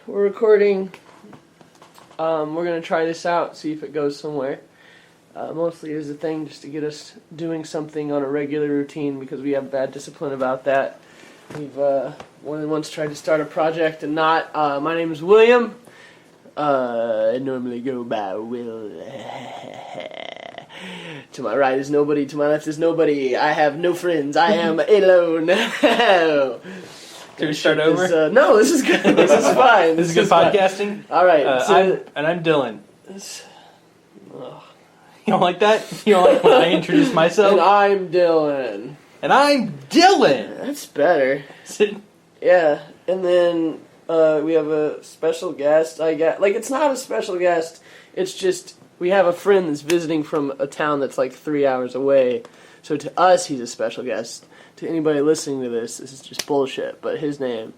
We're recording. We're going to try this out, see if it goes somewhere. Mostly as a thing just to get us doing something on a regular routine because we have bad discipline about that. We've more than once tried to start a project and not. My name is William. I normally go by Will. To my right is nobody, to my left is nobody. I have no friends. I am alone. Can we start over? No, this is good. This is fine. This is good podcasting? All right. I'm Dylan. You don't like that? You don't like when I introduce myself? And I'm Dylan. And I'm Dylan! That's better. Yeah. And then we have a special guest. It's not a special guest. It's just we have a friend that's visiting from a town that's like 3 hours away. So to us, he's a special guest. To anybody listening to this is just bullshit, but his name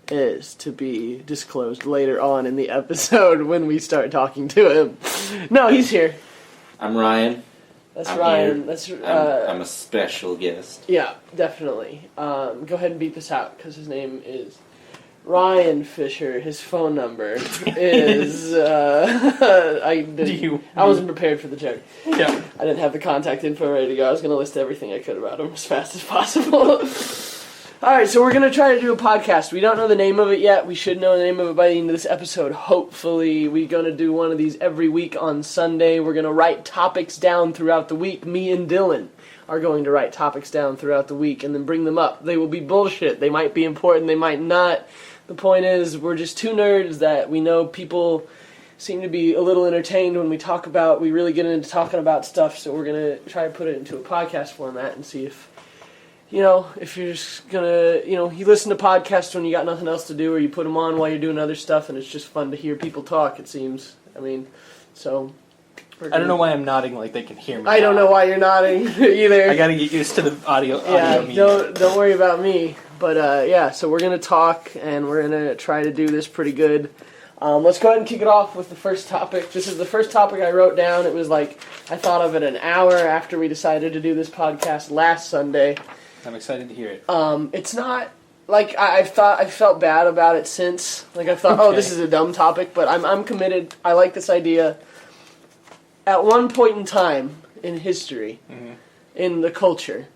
is to be disclosed later on in the episode when we start talking to him. No, he's here. I'm Ryan. I'm Ryan. Here. I'm a special guest. Yeah, definitely. Go ahead and beat this out, because his name is Ryan Fisher. His phone number is... I wasn't prepared for the joke. Yeah. I didn't have the contact info ready to go. I was going to list everything I could about him as fast as possible. Alright, so we're going to try to do a podcast. We don't know the name of it yet. We should know the name of it by the end of this episode. Hopefully, we're going to do one of these every week on Sunday. We're going to write topics down throughout the week. Me and Dylan are going to write topics down throughout the week and then bring them up. They will be bullshit. They might be important. They might not. The point is, we're just two nerds that we know people seem to be a little entertained when we talk about, we really get into talking about stuff, so we're going to try to put it into a podcast format and see if, if you're just going to, you listen to podcasts when you got nothing else to do, or you put them on while you're doing other stuff, and it's just fun to hear people talk, it seems. So... I don't know why I'm nodding like they can hear me. I don't know why you're nodding either. I gotta get used to the audio medium. Don't worry about me. But so we're gonna talk and we're gonna try to do this pretty good. Let's go ahead and kick it off with the first topic. This is the first topic I wrote down. It was I thought of it an hour after we decided to do this podcast last Sunday. I'm excited to hear it. It's not I felt bad about it since. I thought, okay. Oh, this is a dumb topic, but I'm committed. I like this idea. At one point in time in history, in the culture,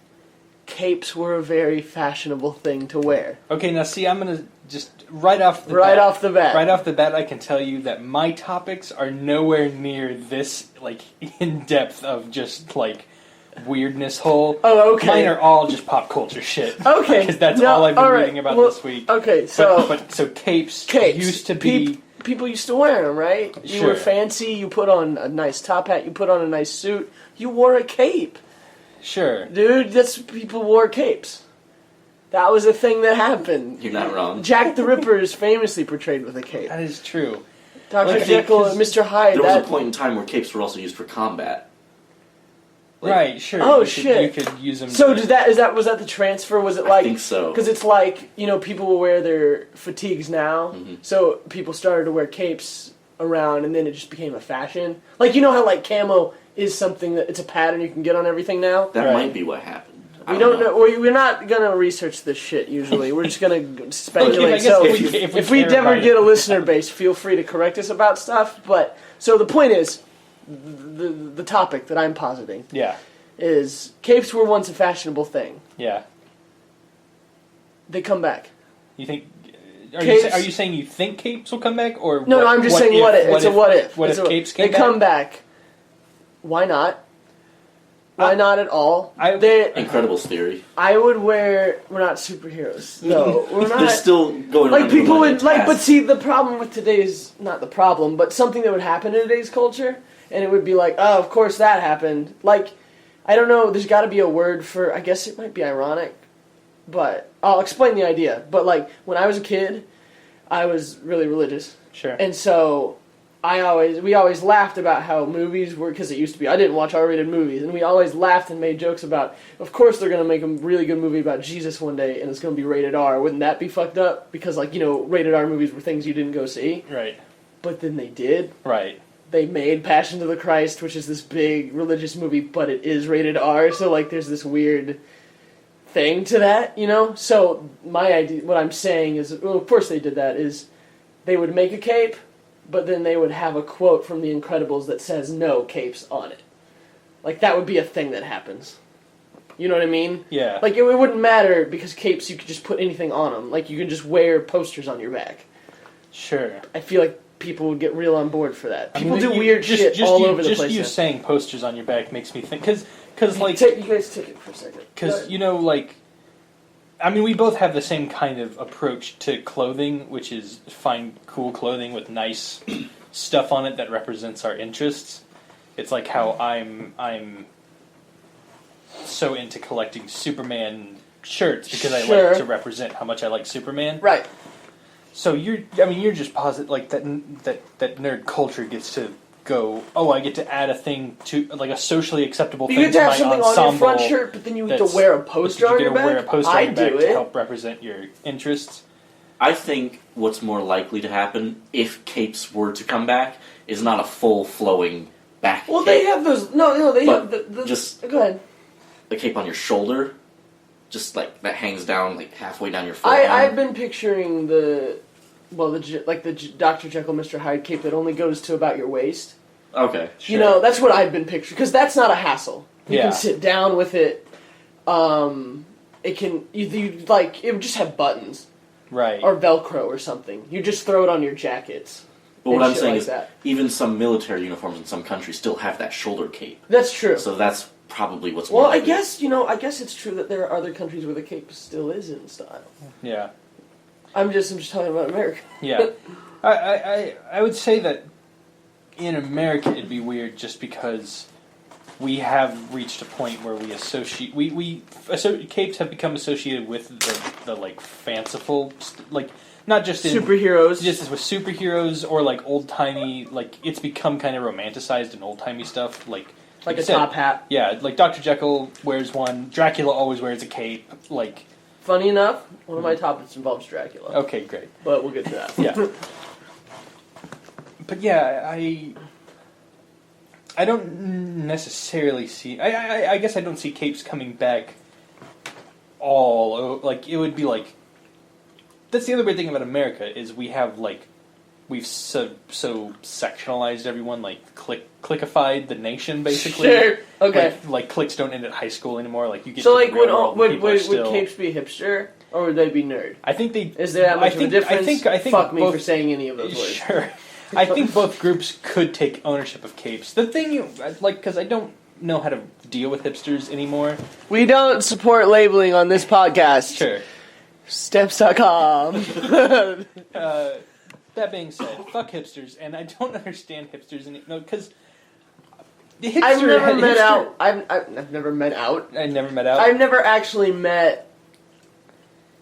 capes were a very fashionable thing to wear. Okay, now see, I'm going to just, right off the bat, I can tell you that my topics are nowhere near this, in depth of just, weirdness hole. Oh, okay. Mine are all just pop culture shit. Okay. Because that's all I've been reading about this week. Okay, so... So capes used to be... People used to wear them, right? Sure. You were fancy, you put on a nice top hat, you put on a nice suit, you wore a cape. Sure. Dude, people wore capes. That was a thing that happened. You're not wrong. Jack the Ripper is famously portrayed with a cape. That is true. Dr. Jekyll and Mr. Hyde. There was a point in time where capes were also used for combat. Right, sure. Oh, shit. You could use them. So was that the transfer? Was it I think so. Because it's people will wear their fatigues now, so people started to wear capes around, and then it just became a fashion. How camo is something that it's a pattern you can get on everything now? That might be what happened. We don't know. We're not going to research this shit usually. We're just going to speculate. If we ever get a listener base, feel free to correct us about stuff. But so the point is, the topic that I'm positing is capes were once a fashionable thing. Yeah. They come back. You think... Are you saying you think capes will come back? Or no, I'm just saying what if. It's a what if. What if capes came back? They come back. Why not? Why not at all? Incredibles theory. I would wear... We're not superheroes. No, we're not. They're still going around people would... but see, the problem with today's... Not the problem, but something that would happen in today's culture and it would be like, oh, of course that happened. Like, I don't know, there's got to be a word for, I guess it might be ironic, but I'll explain the idea. But, like, when I was a kid, I was really religious. Sure. And so we always laughed about how movies were, because it used to be, I didn't watch R-rated movies, and we always laughed and made jokes about, of course they're going to make a really good movie about Jesus one day, and it's going to be rated R. Wouldn't that be fucked up? Because, like, rated R movies were things you didn't go see. Right. But then they did. Right. They made Passion of the Christ, which is this big religious movie, but it is rated R, so, like, there's this weird thing to that, So my idea, what I'm saying is, well, of course they did that, is they would make a cape, but then they would have a quote from The Incredibles that says no capes on it. Like, that would be a thing that happens. You know what I mean? Yeah. Like, it wouldn't matter, because capes, you could just put anything on them. Like, you can just wear posters on your back. Sure. I feel like people would get real on board for that. People do weird shit all over the place. Just you saying posters on your back makes me think, because like... You guys take it for a second. Because, we both have the same kind of approach to clothing, which is find cool clothing with nice stuff on it that represents our interests. It's like how I'm so into collecting Superman shirts because I like to represent how much I like Superman. Right. So you're just positive, like, that nerd culture gets to go, oh, I get to add a thing to, like, a socially acceptable thing to my ensemble. You get to have something on your front shirt, but then you get to wear a poster on your back? You get to wear a poster on your back to help represent your interests. I think what's more likely to happen, if capes were to come back, is not a full flowing back Well, cape, they have those, they have the... Just go ahead. A cape on your shoulder, just, like, that hangs down, like, halfway down your forearm. I've been picturing the Dr. Jekyll, Mr. Hyde cape that only goes to about your waist. Okay, sure. That's what I've been picturing, because that's not a hassle. You can sit down with it. It can, it would just have buttons. Right. Or Velcro or something. You just throw it on your jackets. But what I'm saying is, even some military uniforms in some countries still have that shoulder cape. That's true. So that's probably what's more Well, likely. I guess it's true that there are other countries where the cape still is in style. Yeah. I'm just talking about America. Yeah. I would say that in America it'd be weird just because we have reached a point where we associate... capes have become associated with the like, fanciful... Like, not just in... Superheroes. Just with superheroes or, like, old-timey... Like, it's become kind of romanticized in old-timey stuff. Like a top hat. Yeah, like Dr. Jekyll wears one. Dracula always wears a cape. Like... Funny enough, one of my topics involves Dracula. Okay, great. But we'll get to that. Yeah. But yeah, I don't necessarily see... I guess I don't see capes coming back all... Like, it would be like... That's the other weird thing about America, is we have, like... We've so sectionalized everyone, like, clickified the nation, basically. Sure, okay. Like cliques don't end at high school anymore, like, you get so, to like, the real world, would capes be hipster, or would they be nerd? I think they... Is there that much of a difference? I think Fuck me both, for saying any of those words. Sure. I think both groups could take ownership of capes. The thing, because I don't know how to deal with hipsters anymore. We don't support labeling on this podcast. Sure. Stamps.com. That being said, fuck hipsters, and I don't understand hipsters because the hipster. I've never met out. I've never met out. I never met out. I've never actually met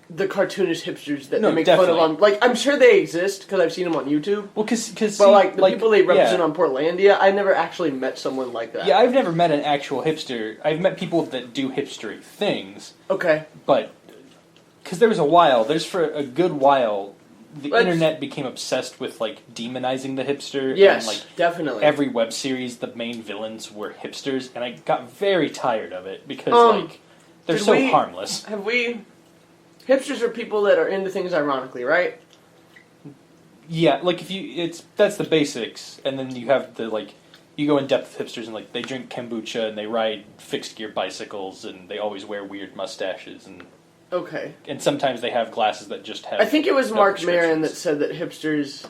the cartoonish hipsters that they make fun of on. Like, I'm sure they exist because I've seen them on YouTube. Well, because but like the people they represent on Portlandia, I never actually met someone like that. Yeah, I've never met an actual hipster. I've met people that do hipstery things. Okay, but because there's for a good while. The internet became obsessed with, like, demonizing the hipster. Yes, and, like, definitely. Every web series, the main villains were hipsters, and I got very tired of it because, like, they're so harmless. Hipsters are people that are into things ironically, right? Yeah, like, that's the basics, and then you have the, like, you go in depth with hipsters, and, like, they drink kombucha, and they ride fixed-gear bicycles, and they always wear weird mustaches, and... Okay. And sometimes they have glasses that just have... I think it was Mark Maron that said that hipsters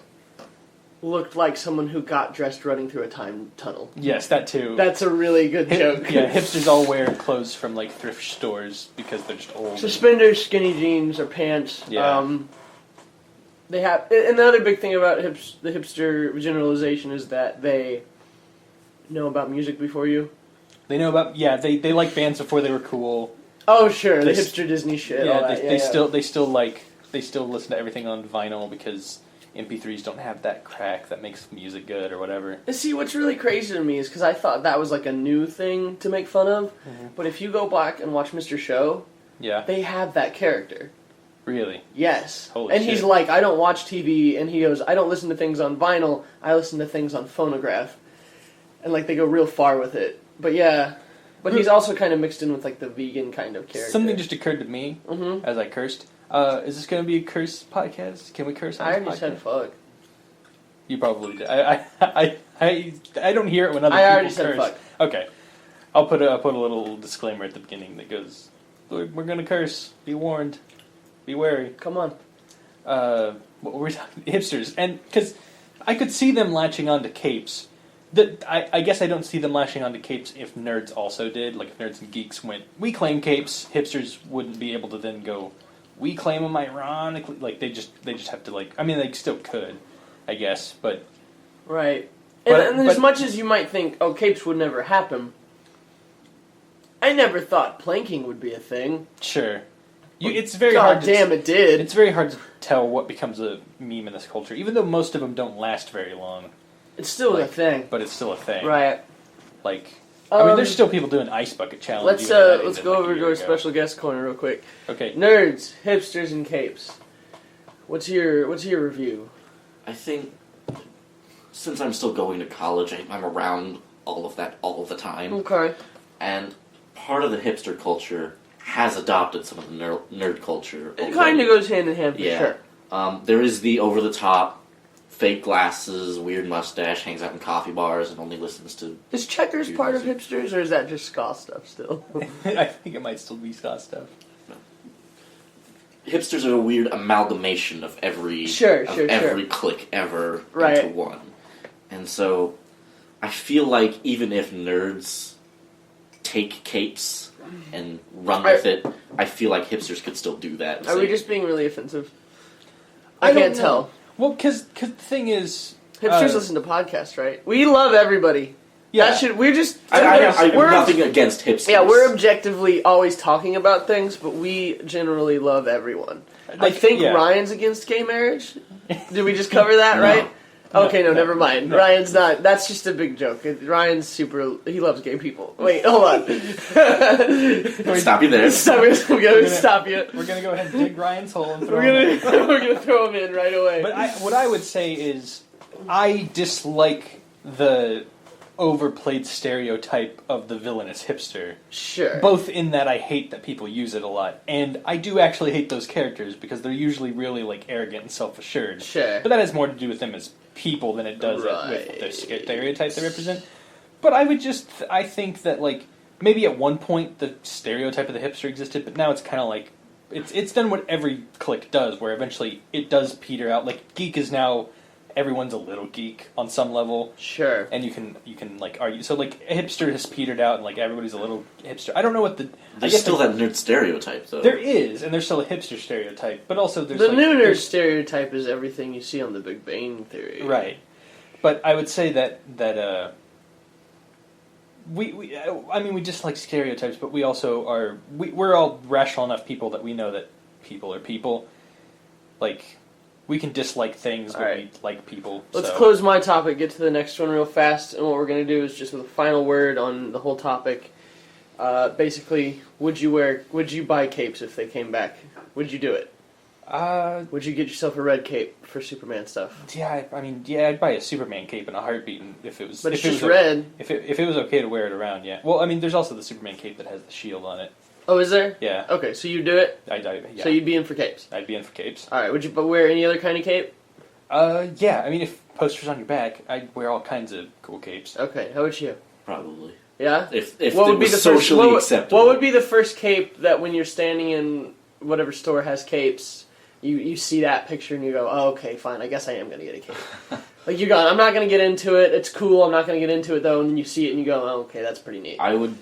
looked like someone who got dressed running through a time tunnel. Yes, that too. That's a really good joke. Yeah, hipsters all wear clothes from, like, thrift stores because they're just old. Suspenders, skinny jeans, or pants. Yeah. They have... And the other big thing about the hipster generalization is that they know about music before you? They know about they like bands before they were cool. Oh sure, the hipster Disney shit. Yeah, they still listen to everything on vinyl because MP3s don't have that crack that makes music good or whatever. See, what's really crazy to me is because I thought that was like a new thing to make fun of, but if you go back and watch Mr. Show, they have that character. Really? Yes. Holy and shit. He's like, I don't watch TV, and he goes, I don't listen to things on vinyl, I listen to things on phonograph. And like they go real far with it. But yeah. But he's also kind of mixed in with like the vegan kind of character. Something just occurred to me as I cursed. Is this going to be a curse podcast? Can we curse on this podcast? I already said fuck. You probably did. I don't hear it when other people curse. I already said fuck. Okay. I'll put a little disclaimer at the beginning that goes, we're going to curse. Be warned. Be wary. Come on. What were we talking? Hipsters. And because I could see them latching onto capes. I guess I don't see them latching onto capes if nerds also did. Like if nerds and geeks went, we claim capes, hipsters wouldn't be able to then go, we claim them ironically. Like they just have to like. I mean, they still could, I guess, but right. And as much as you might think, oh, capes would never happen, I never thought planking would be a thing. Sure. It's very hard. God damn, it did. It's very hard to tell what becomes a meme in this culture, even though most of them don't last very long. It's still a thing. But it's still a thing. Right. Like, I mean, there's still people doing ice bucket challenges. Let's go over to our special guest corner real quick. Okay. Nerds, hipsters, and capes. What's your review? I think since I'm still going to college, I'm around all of that all of the time. Okay. And part of the hipster culture has adopted some of the nerd culture. It kind of goes hand in hand for sure. There is the over-the-top, fake glasses, weird mustache, hangs out in coffee bars, and only listens to... Is Checkers part of hipsters, or is that just ska stuff still? I think it might still be ska stuff. No. Hipsters are a weird amalgamation of every clique ever into one. And so, I feel like even if nerds take capes and run with it, I feel like hipsters could still do that. Are we just being really offensive? I can't tell. Well, because the thing is... Hipsters listen to podcasts, right? We love everybody. Yeah. We're just... we're nothing against hipsters. Yeah, we're objectively always talking about things, but we generally love everyone. I think Ryan's against gay marriage. Did we just cover that, right? Okay, no, never mind. No. Ryan's not. That's just a big joke. Ryan's super... He loves gay people. Wait, hold on. Stop you there. We're going to stop you. We're going to go ahead and dig Ryan's hole and throw him in. We're going to throw him in right away. But what I would say is I dislike the overplayed stereotype of the villainous hipster. Sure. Both in that I hate that people use it a lot, and I do actually hate those characters because they're usually really like arrogant and self-assured. Sure. But that has more to do with them as people than it does with the stereotype they represent. But I think that like maybe at one point the stereotype of the hipster existed, but now it's kind of like it's done what every clique does, where eventually it does peter out. Like geek is now everyone's a little geek on some level. Sure. And you can like argue. So like a hipster has petered out and like everybody's a little hipster. I don't know what there's still that nerd stereotype though. There is, and there's still a hipster stereotype, but also there's the new nerd stereotype is everything you see on The Big Bang Theory. Right. But I would say that we dislike stereotypes, but we also are we're all rational enough people that we know that people are people. Like we can dislike things, but we like people. Let's close my topic, get to the next one real fast, and what we're going to do is just with a final word on the whole topic. Basically, would you buy capes if they came back? Would you do it? Would you get yourself a red cape for Superman stuff? Yeah, I'd buy a Superman cape in a heartbeat if it was. But it's just red. If it was okay to wear it around, yeah. Well, I mean, there's also the Superman cape that has the shield on it. Oh, is there? Yeah. Okay, so you do it? Yeah. So you'd be in for capes? I'd be in for capes. Alright, would you wear any other kind of cape? Yeah, I mean, if posters on your back, I'd wear all kinds of cool capes. Okay, how about you? Probably. Yeah? If it was socially acceptable. What would be the first cape that when you're standing in whatever store has capes, you see that picture and you go, oh, okay, fine, I guess I am going to get a cape. Like, you're going, I'm not going to get into it, it's cool, I'm not going to get into it though, and then you see it and you go, oh, okay, that's pretty neat. I would...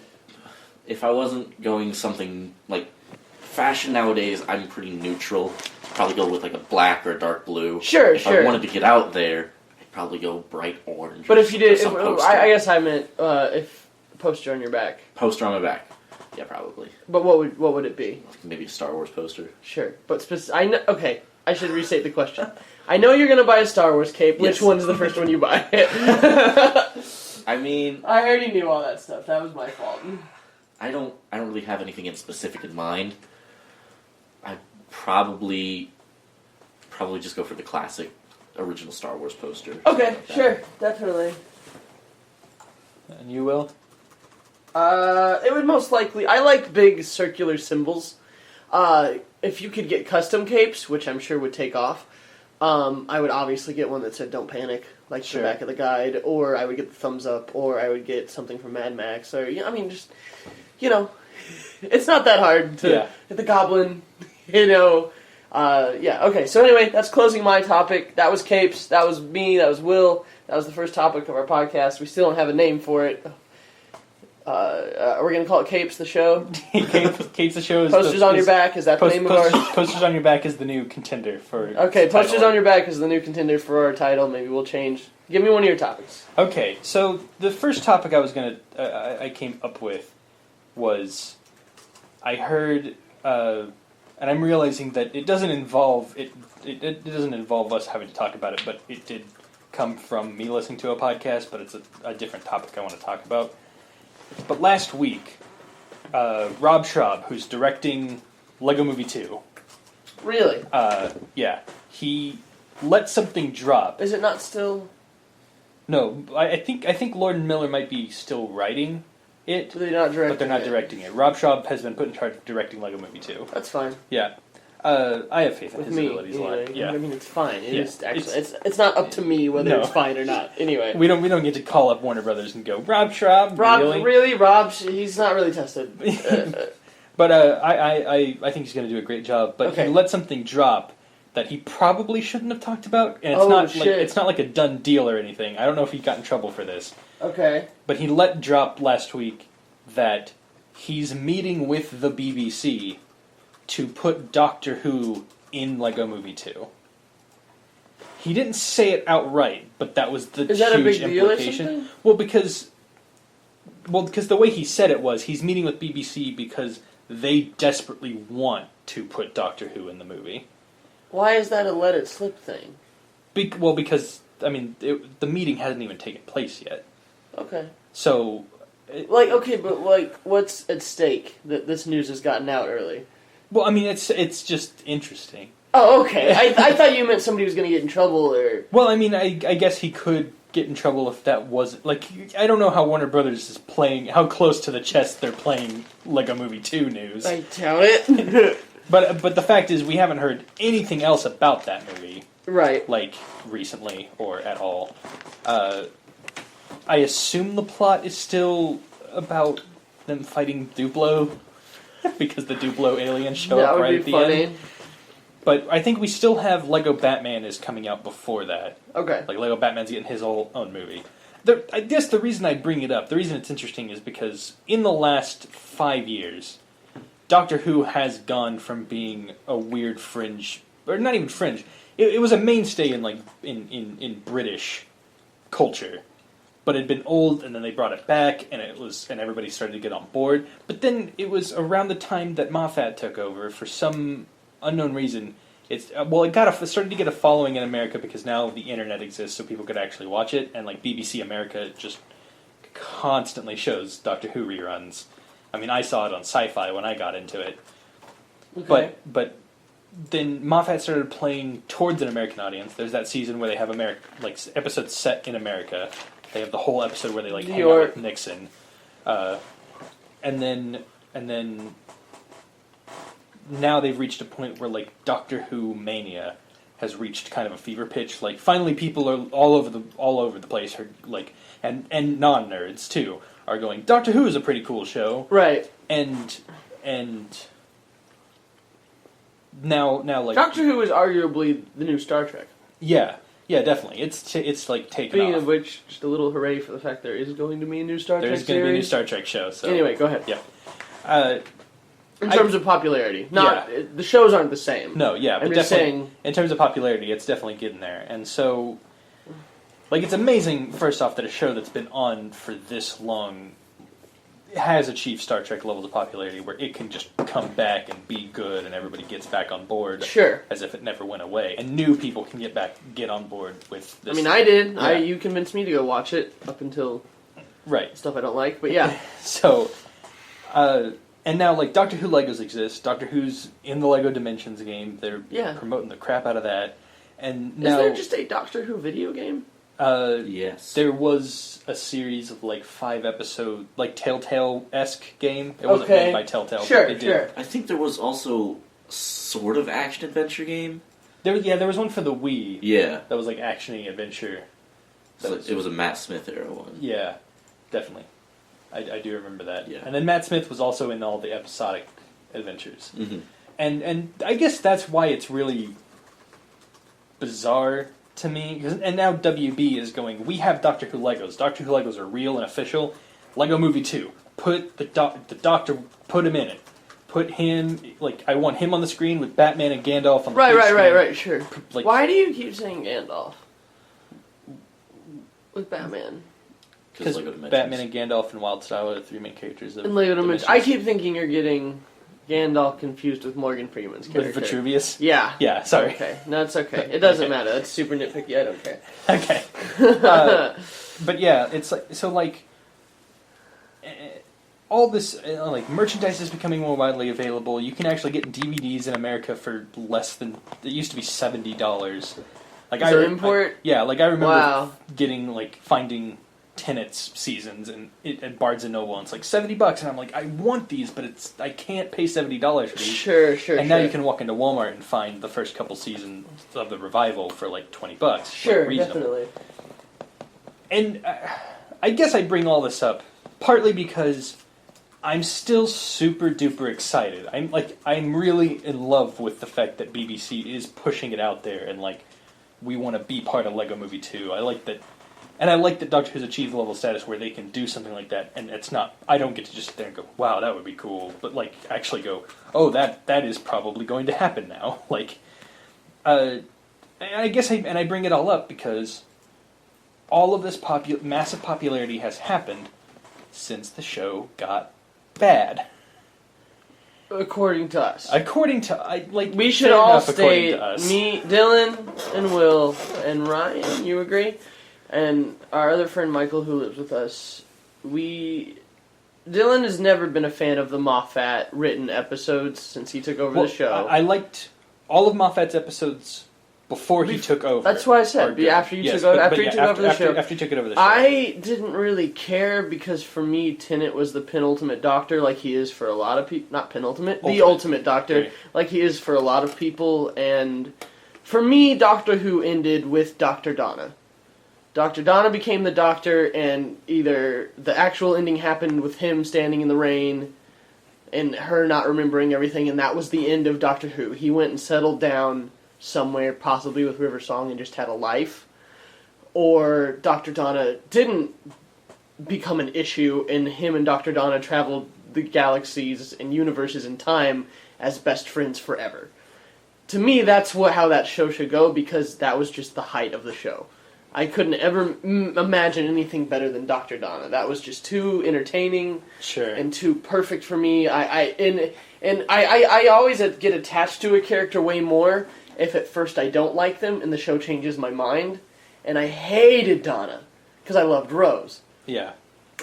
If I wasn't going something like fashion nowadays, I'm pretty neutral. Probably go with like a black or a dark blue. Sure. If I wanted to get out there, probably go bright orange. But if you did, I guess I meant if poster on your back. Poster on my back. Yeah, probably. But what would it be? Maybe a Star Wars poster. Sure, but I know. Okay, I should restate the question. I know you're gonna buy a Star Wars cape. Yes. Which one's the first one you buy? I mean, I already knew all that stuff. That was my fault. I don't really have anything in specific in mind. I probably just go for the classic original Star Wars poster. Okay, sure, definitely. And you will? It would most likely... I like big circular symbols. If you could get custom capes, which I'm sure would take off, I would obviously get one that said "Don't Panic," like the back of the guide, or I would get the thumbs up, or I would get something from Mad Max, or just, it's not that hard to get the Goblin, okay, so anyway, that's closing my topic. That was capes, that was me, that was Will, that was the first topic of our podcast. We still don't have a name for it. We're going to call it Capes the Show. Capes the Show is Posters on Your Back, is that the name of ours? Posters on Your Back is the new contender for Okay, Posters on Your Back is the new contender for our title. Maybe we'll change. Give me one of your topics. Okay, so the first topic I came up with was, I heard, and I'm realizing that it doesn't involve us having to talk about it, but it did come from me listening to a podcast, but it's a different topic I want to talk about. But last week, Rob Schrab, who's directing Lego Movie 2... Really? Yeah. He let something drop. Is it not still... No, I think Lord and Miller might be still writing it. But they're not directing it. Rob Schrab has been put in charge of directing Lego Movie 2. That's fine. Yeah. I have faith in his abilities. Anyway. Yeah. I mean, it's fine. It's not up to me whether it's fine or not. Anyway, we don't get to call up Warner Brothers and go, Rob Schrab, really? Rob, he's not really tested. But I think he's going to do a great job. But he let something drop that he probably shouldn't have talked about, and it's not like a done deal or anything. I don't know if he got in trouble for this. Okay. But he let drop last week that he's meeting with the BBC to put Doctor Who in Lego Movie 2. He didn't say it outright, but that was the huge implication. Is that a big deal or something? Well, because the way he said it was, he's meeting with BBC because they desperately want to put Doctor Who in the movie. Why is that a let it slip thing? Because, I mean, the meeting hasn't even taken place yet. Okay. So... what's at stake that this news has gotten out early? Well, I mean, it's just interesting. Oh, okay. I thought you meant somebody was going to get in trouble, or... Well, I mean, I guess he could get in trouble if that wasn't... I don't know how Warner Brothers is playing... How close to the chest they're playing Lego Movie 2 news. I doubt it. But the fact is, we haven't heard anything else about that movie. Right. Recently, or at all. I assume the plot is still about them fighting Duplo, because the Duplo aliens show up right at the end. But I think we still have Lego Batman is coming out before that. Okay. Lego Batman's getting his own movie. I guess the reason I bring it up, the reason it's interesting is because in the last 5 years, Doctor Who has gone from being a weird fringe, or not even fringe, it was a mainstay in British culture. But it had been old, and then they brought it back, and everybody started to get on board. But then it was around the time that Moffat took over, for some unknown reason. It started to get a following in America because now the internet exists, so people could actually watch it. And BBC America just constantly shows Doctor Who reruns. I mean, I saw it on Sci-Fi when I got into it. Okay. But then Moffat started playing towards an American audience. There's that season where they have episodes set in America. They have the whole episode where they hang out with Nixon, and then now they've reached a point where Doctor Who mania has reached kind of a fever pitch. Finally, people are all over the place. And non-nerds too are going, Doctor Who is a pretty cool show, right? And now Doctor Who is arguably the new Star Trek. Yeah. Yeah, definitely. It's taken Speaking of which, just a little hooray for the fact there is going to be a new Star Trek series. There's going to be a new Star Trek show. So. Anyway, go ahead. Yeah. In terms of popularity. The shows aren't the same. No, yeah. But definitely, in terms of popularity, it's definitely getting there. And so, Like, it's amazing, first off, that a show that's been on for this long has achieved Star Trek levels of popularity where it can just come back and be good and everybody gets back on board. Sure. As if it never went away. And new people can get on board with this. I mean, I did. Yeah. You convinced me to go watch it up until stuff I don't like, but yeah. So, and now, like, Doctor Who Legos exist. Doctor Who's in the Lego Dimensions game. They're promoting the crap out of that. And now, is there just a Doctor Who video game? Yes. There was a series of, like, 5-episode, like, Telltale-esque game. It wasn't made by Telltale. Sure. I think there was also sort of action-adventure game. There was one for the Wii. Yeah. That was, like, action-y adventure. It was a Matt Smith era one. Yeah, definitely. I do remember that. Yeah. And then Matt Smith was also in all the episodic adventures. Mm-hmm. And I guess that's why it's really bizarre to me. And now WB is going, we have Doctor Who Legos. Doctor Who Legos are real and official. Lego Movie 2. Put the Doctor, put him in it. Put him, like, I want him on the screen with Batman and Gandalf on the screen. Right, sure. Like, why do you keep saying Gandalf? With Batman? Because Batman and Gandalf and Wild Style are the 3 main characters of Lego Dimensions. I keep thinking you're getting Gandalf confused with Morgan Freeman's character. With Vitruvius? Yeah. Yeah, sorry. Okay. No, it's okay. It doesn't matter. That's super nitpicky. I don't care. Okay. But yeah, it's like, so like, all this, like, merchandise is becoming more widely available. You can actually get DVDs in America for less than, it used to be $70. Like, import? Yeah, like, I remember finding Tenet's seasons at Barnes & Noble, and it's like $70, and I'm like, I want these, but I can't pay $70 for these. Sure. And now you can walk into Walmart and find the first couple seasons of the revival for like $20. Sure, definitely. And I guess I bring all this up partly because I'm still super duper excited. I'm really in love with the fact that BBC is pushing it out there, and like, we want to be part of Lego Movie 2. I like that. And I like that Doctor Who's achieved the level of status where they can do something like that, and it's not, I don't get to just sit there and go, wow, that would be cool, but like, actually go, oh, that is probably going to happen now. Like, I guess I bring it all up because all of this massive popularity has happened since the show got bad. According to us. We should all stay, me, Dylan, and Will, and Ryan, you agree? And our other friend Michael, who lives with us, Dylan has never been a fan of the Moffat written episodes since he took over the show. I liked all of Moffat's episodes before he took over. That's why I said after he took over the show. After he took it over the show. I didn't really care because for me, Tennant was the penultimate Doctor, like he is for a lot of people. Not penultimate, the ultimate Doctor, like he is for a lot of people. And for me, Doctor Who ended with Dr. Donna. Dr. Donna became the Doctor, and either the actual ending happened with him standing in the rain and her not remembering everything, and that was the end of Doctor Who. He went and settled down somewhere, possibly with River Song, and just had a life. Or Dr. Donna didn't become an issue, and him and Dr. Donna traveled the galaxies and universes in time as best friends forever. To me, that's how that show should go, because that was just the height of the show. I couldn't ever imagine anything better than Dr. Donna. That was just too entertaining, and too perfect for me. I always get attached to a character way more if at first I don't like them and the show changes my mind. And I hated Donna because I loved Rose. Yeah.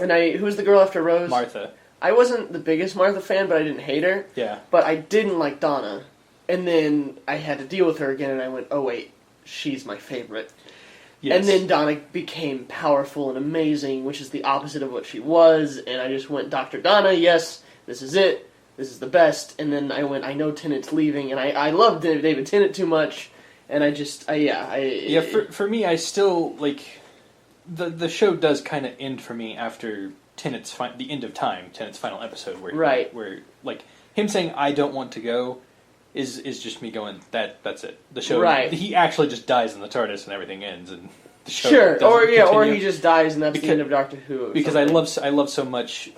And who's the girl after Rose? Martha. I wasn't the biggest Martha fan, but I didn't hate her. Yeah. But I didn't like Donna. And then I had to deal with her again, and I went, oh wait, she's my favorite. Yes. And then Donna became powerful and amazing, which is the opposite of what she was, and I just went, Dr. Donna, yes, this is it, this is the best, and then I went, I know Tennant's leaving, and I love David Tennant too much, and for me, I still, like, the show does kind of end for me after the end of time, Tennant's final episode, where, like, him saying, I don't want to go, is just me going, that's it. The show, he actually just dies in the TARDIS and everything ends, and the show or he just dies and that's the end of Doctor Who. Because I love so much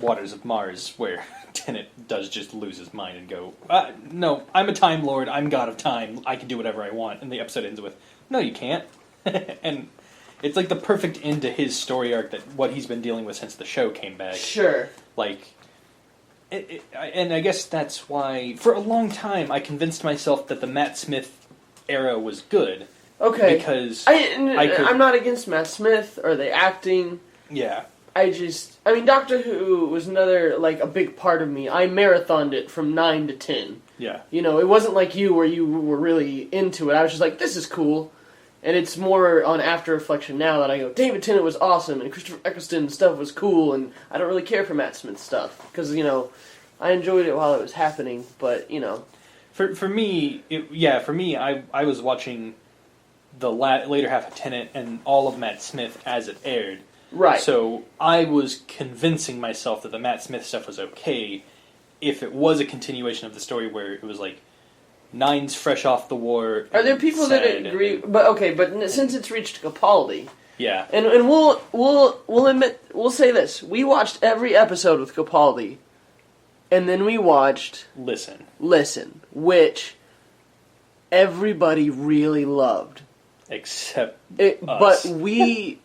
Waters of Mars, where Tennant does just lose his mind and go, no, I'm a Time Lord, I'm God of Time, I can do whatever I want, and the episode ends with, no, you can't. And it's like the perfect end to his story arc that what he's been dealing with since the show came back. Sure. Like, and I guess that's why for a long time I convinced myself that the Matt Smith era was good. Okay. Because I'm not against Matt Smith or the acting. Yeah. I mean, Doctor Who was another, like, a big part of me. I marathoned it from 9 to 10. Yeah. You know, it wasn't like you where you were really into it. I was just like, this is cool. And it's more on after reflection now that I go, David Tennant was awesome, and Christopher Eccleston stuff was cool, and I don't really care for Matt Smith stuff. Because, you know, I enjoyed it while it was happening, but, you know. For me, I was watching the later half of Tennant and all of Matt Smith as it aired. Right. So I was convincing myself that the Matt Smith stuff was okay if it was a continuation of the story where it was like, Nine's fresh off the war. Are there people that agree? But since it's reached Capaldi, yeah, and we'll admit, we'll say this: we watched every episode with Capaldi, and then we watched Listen, which everybody really loved, except us. But we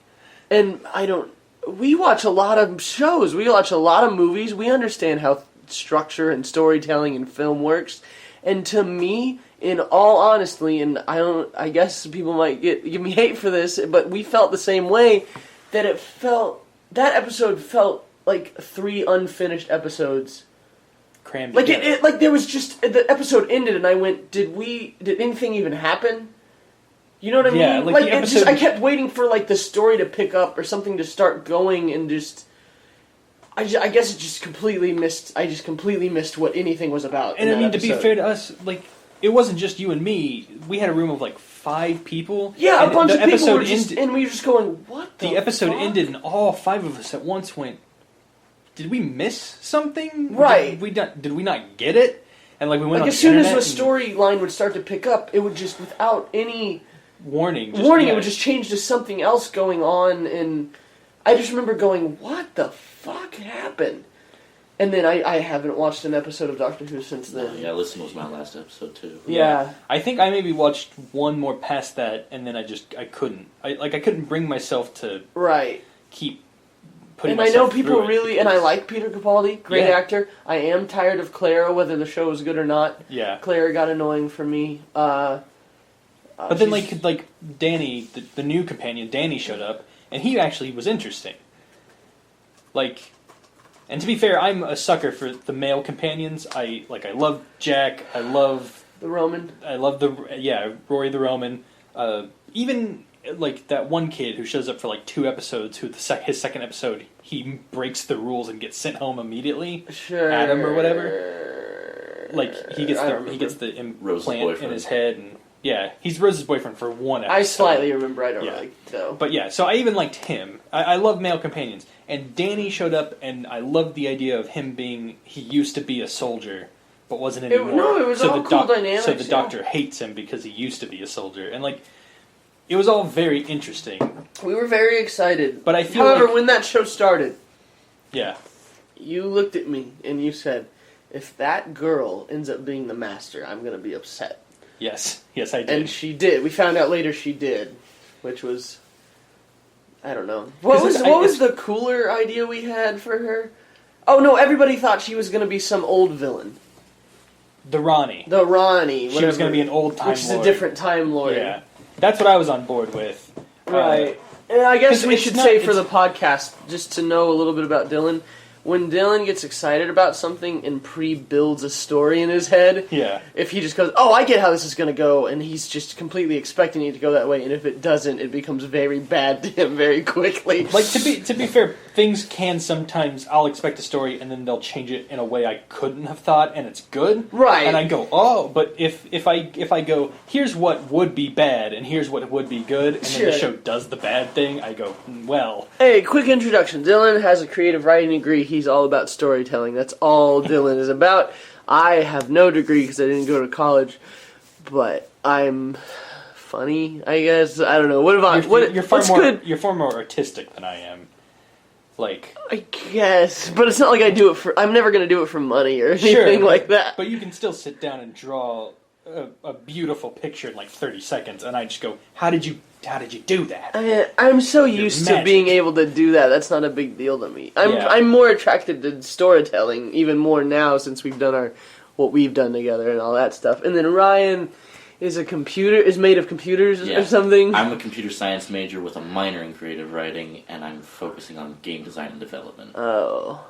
watch a lot of shows, we watch a lot of movies, we understand how structure and storytelling and film works. And to me, in all honesty, and I guess people might give me hate for this, but we felt the same way, that that episode felt like 3 unfinished episodes. Crammed like together. Like there was just, the episode ended and I went, did anything even happen? You know what I mean? Yeah, like the episode... I kept waiting for like the story to pick up or something to start going and just... I guess it just completely missed. I just completely missed what anything was about. And I mean, to be fair to us, like, it wasn't just you and me. We had a room of like 5 people. Yeah, a bunch of people were just, and we were just going, "What the?" The episode ended, and all 5 of us at once went, "Did we miss something? Right? Did we not get it?" And like we went like on as soon as the storyline would start to pick up, it would just without any warning. It would just change to something else going on, and I just remember going, "What the fuck happened?" And then I haven't watched an episode of Doctor Who since then. Yeah, Listen was my last episode too. Yeah. I think I maybe watched one more past that, and then I couldn't. I couldn't bring myself to keep putting. And I know people really, and I like Peter Capaldi, great actor. I am tired of Clara, whether the show is good or not. Yeah, Clara got annoying for me. But then like Danny, the new companion, Danny showed up, and he actually was interesting. Like, and to be fair, I'm a sucker for the male companions. I love Jack. I love the Roman. I love Rory the Roman. Even like that one kid who shows up for like 2 episodes. Who his second episode he breaks the rules and gets sent home immediately. Sure, Adam or whatever. Like he gets the implant in his head and. Yeah, he's Rose's boyfriend for 1 episode. I slightly remember, I don't really, though. But yeah, so I even liked him. I love male companions. And Danny showed up, and I loved the idea of him being, he used to be a soldier, but wasn't anymore. It was all cool dynamics. So the Doctor hates him because he used to be a soldier. And like, it was all very interesting. We were very excited. But I feel However, when that show started, yeah, you looked at me, and you said, if that girl ends up being the Master, I'm going to be upset. Yes, I did. And she did. We found out later she did, which was, I don't know. What was the cooler idea we had for her? Oh no, everybody thought she was going to be some old villain. The Ronnie. She was going to be an old Time Lord. Which is a different Time Lord. Yeah. That's what I was on board with. Right. And I guess we should say for the podcast, just to know a little bit about Dylan, when Dylan gets excited about something and pre-builds a story in his head, if he just goes, oh, I get how this is going to go, and he's just completely expecting it to go that way, and if it doesn't, it becomes very bad to him very quickly. Like, to be fair, things can sometimes, I'll expect a story, and then they'll change it in a way I couldn't have thought, and it's good. Right. And I go, oh, but if I go, here's what would be bad, and here's what would be good, and then the show does the bad thing, I go, well. Hey, quick introduction. Dylan has a creative writing degree. He's all about storytelling. That's all Dylan is about. I have no degree because I didn't go to college, but I'm funny, I guess. I don't know. What about you're far more artistic than I am. Like, I guess, but it's not like I do it for. I'm never going to do it for money or anything like that. But you can still sit down and draw a beautiful picture in like 30 seconds, and I just go, how did you how did you do that? I'm so used to being able to do that. That's not a big deal to me. I'm more attracted to storytelling even more now since we've done what we've done together and all that stuff. And then Ryan is made of computers or something. I'm a computer science major with a minor in creative writing, and I'm focusing on game design and development. Oh.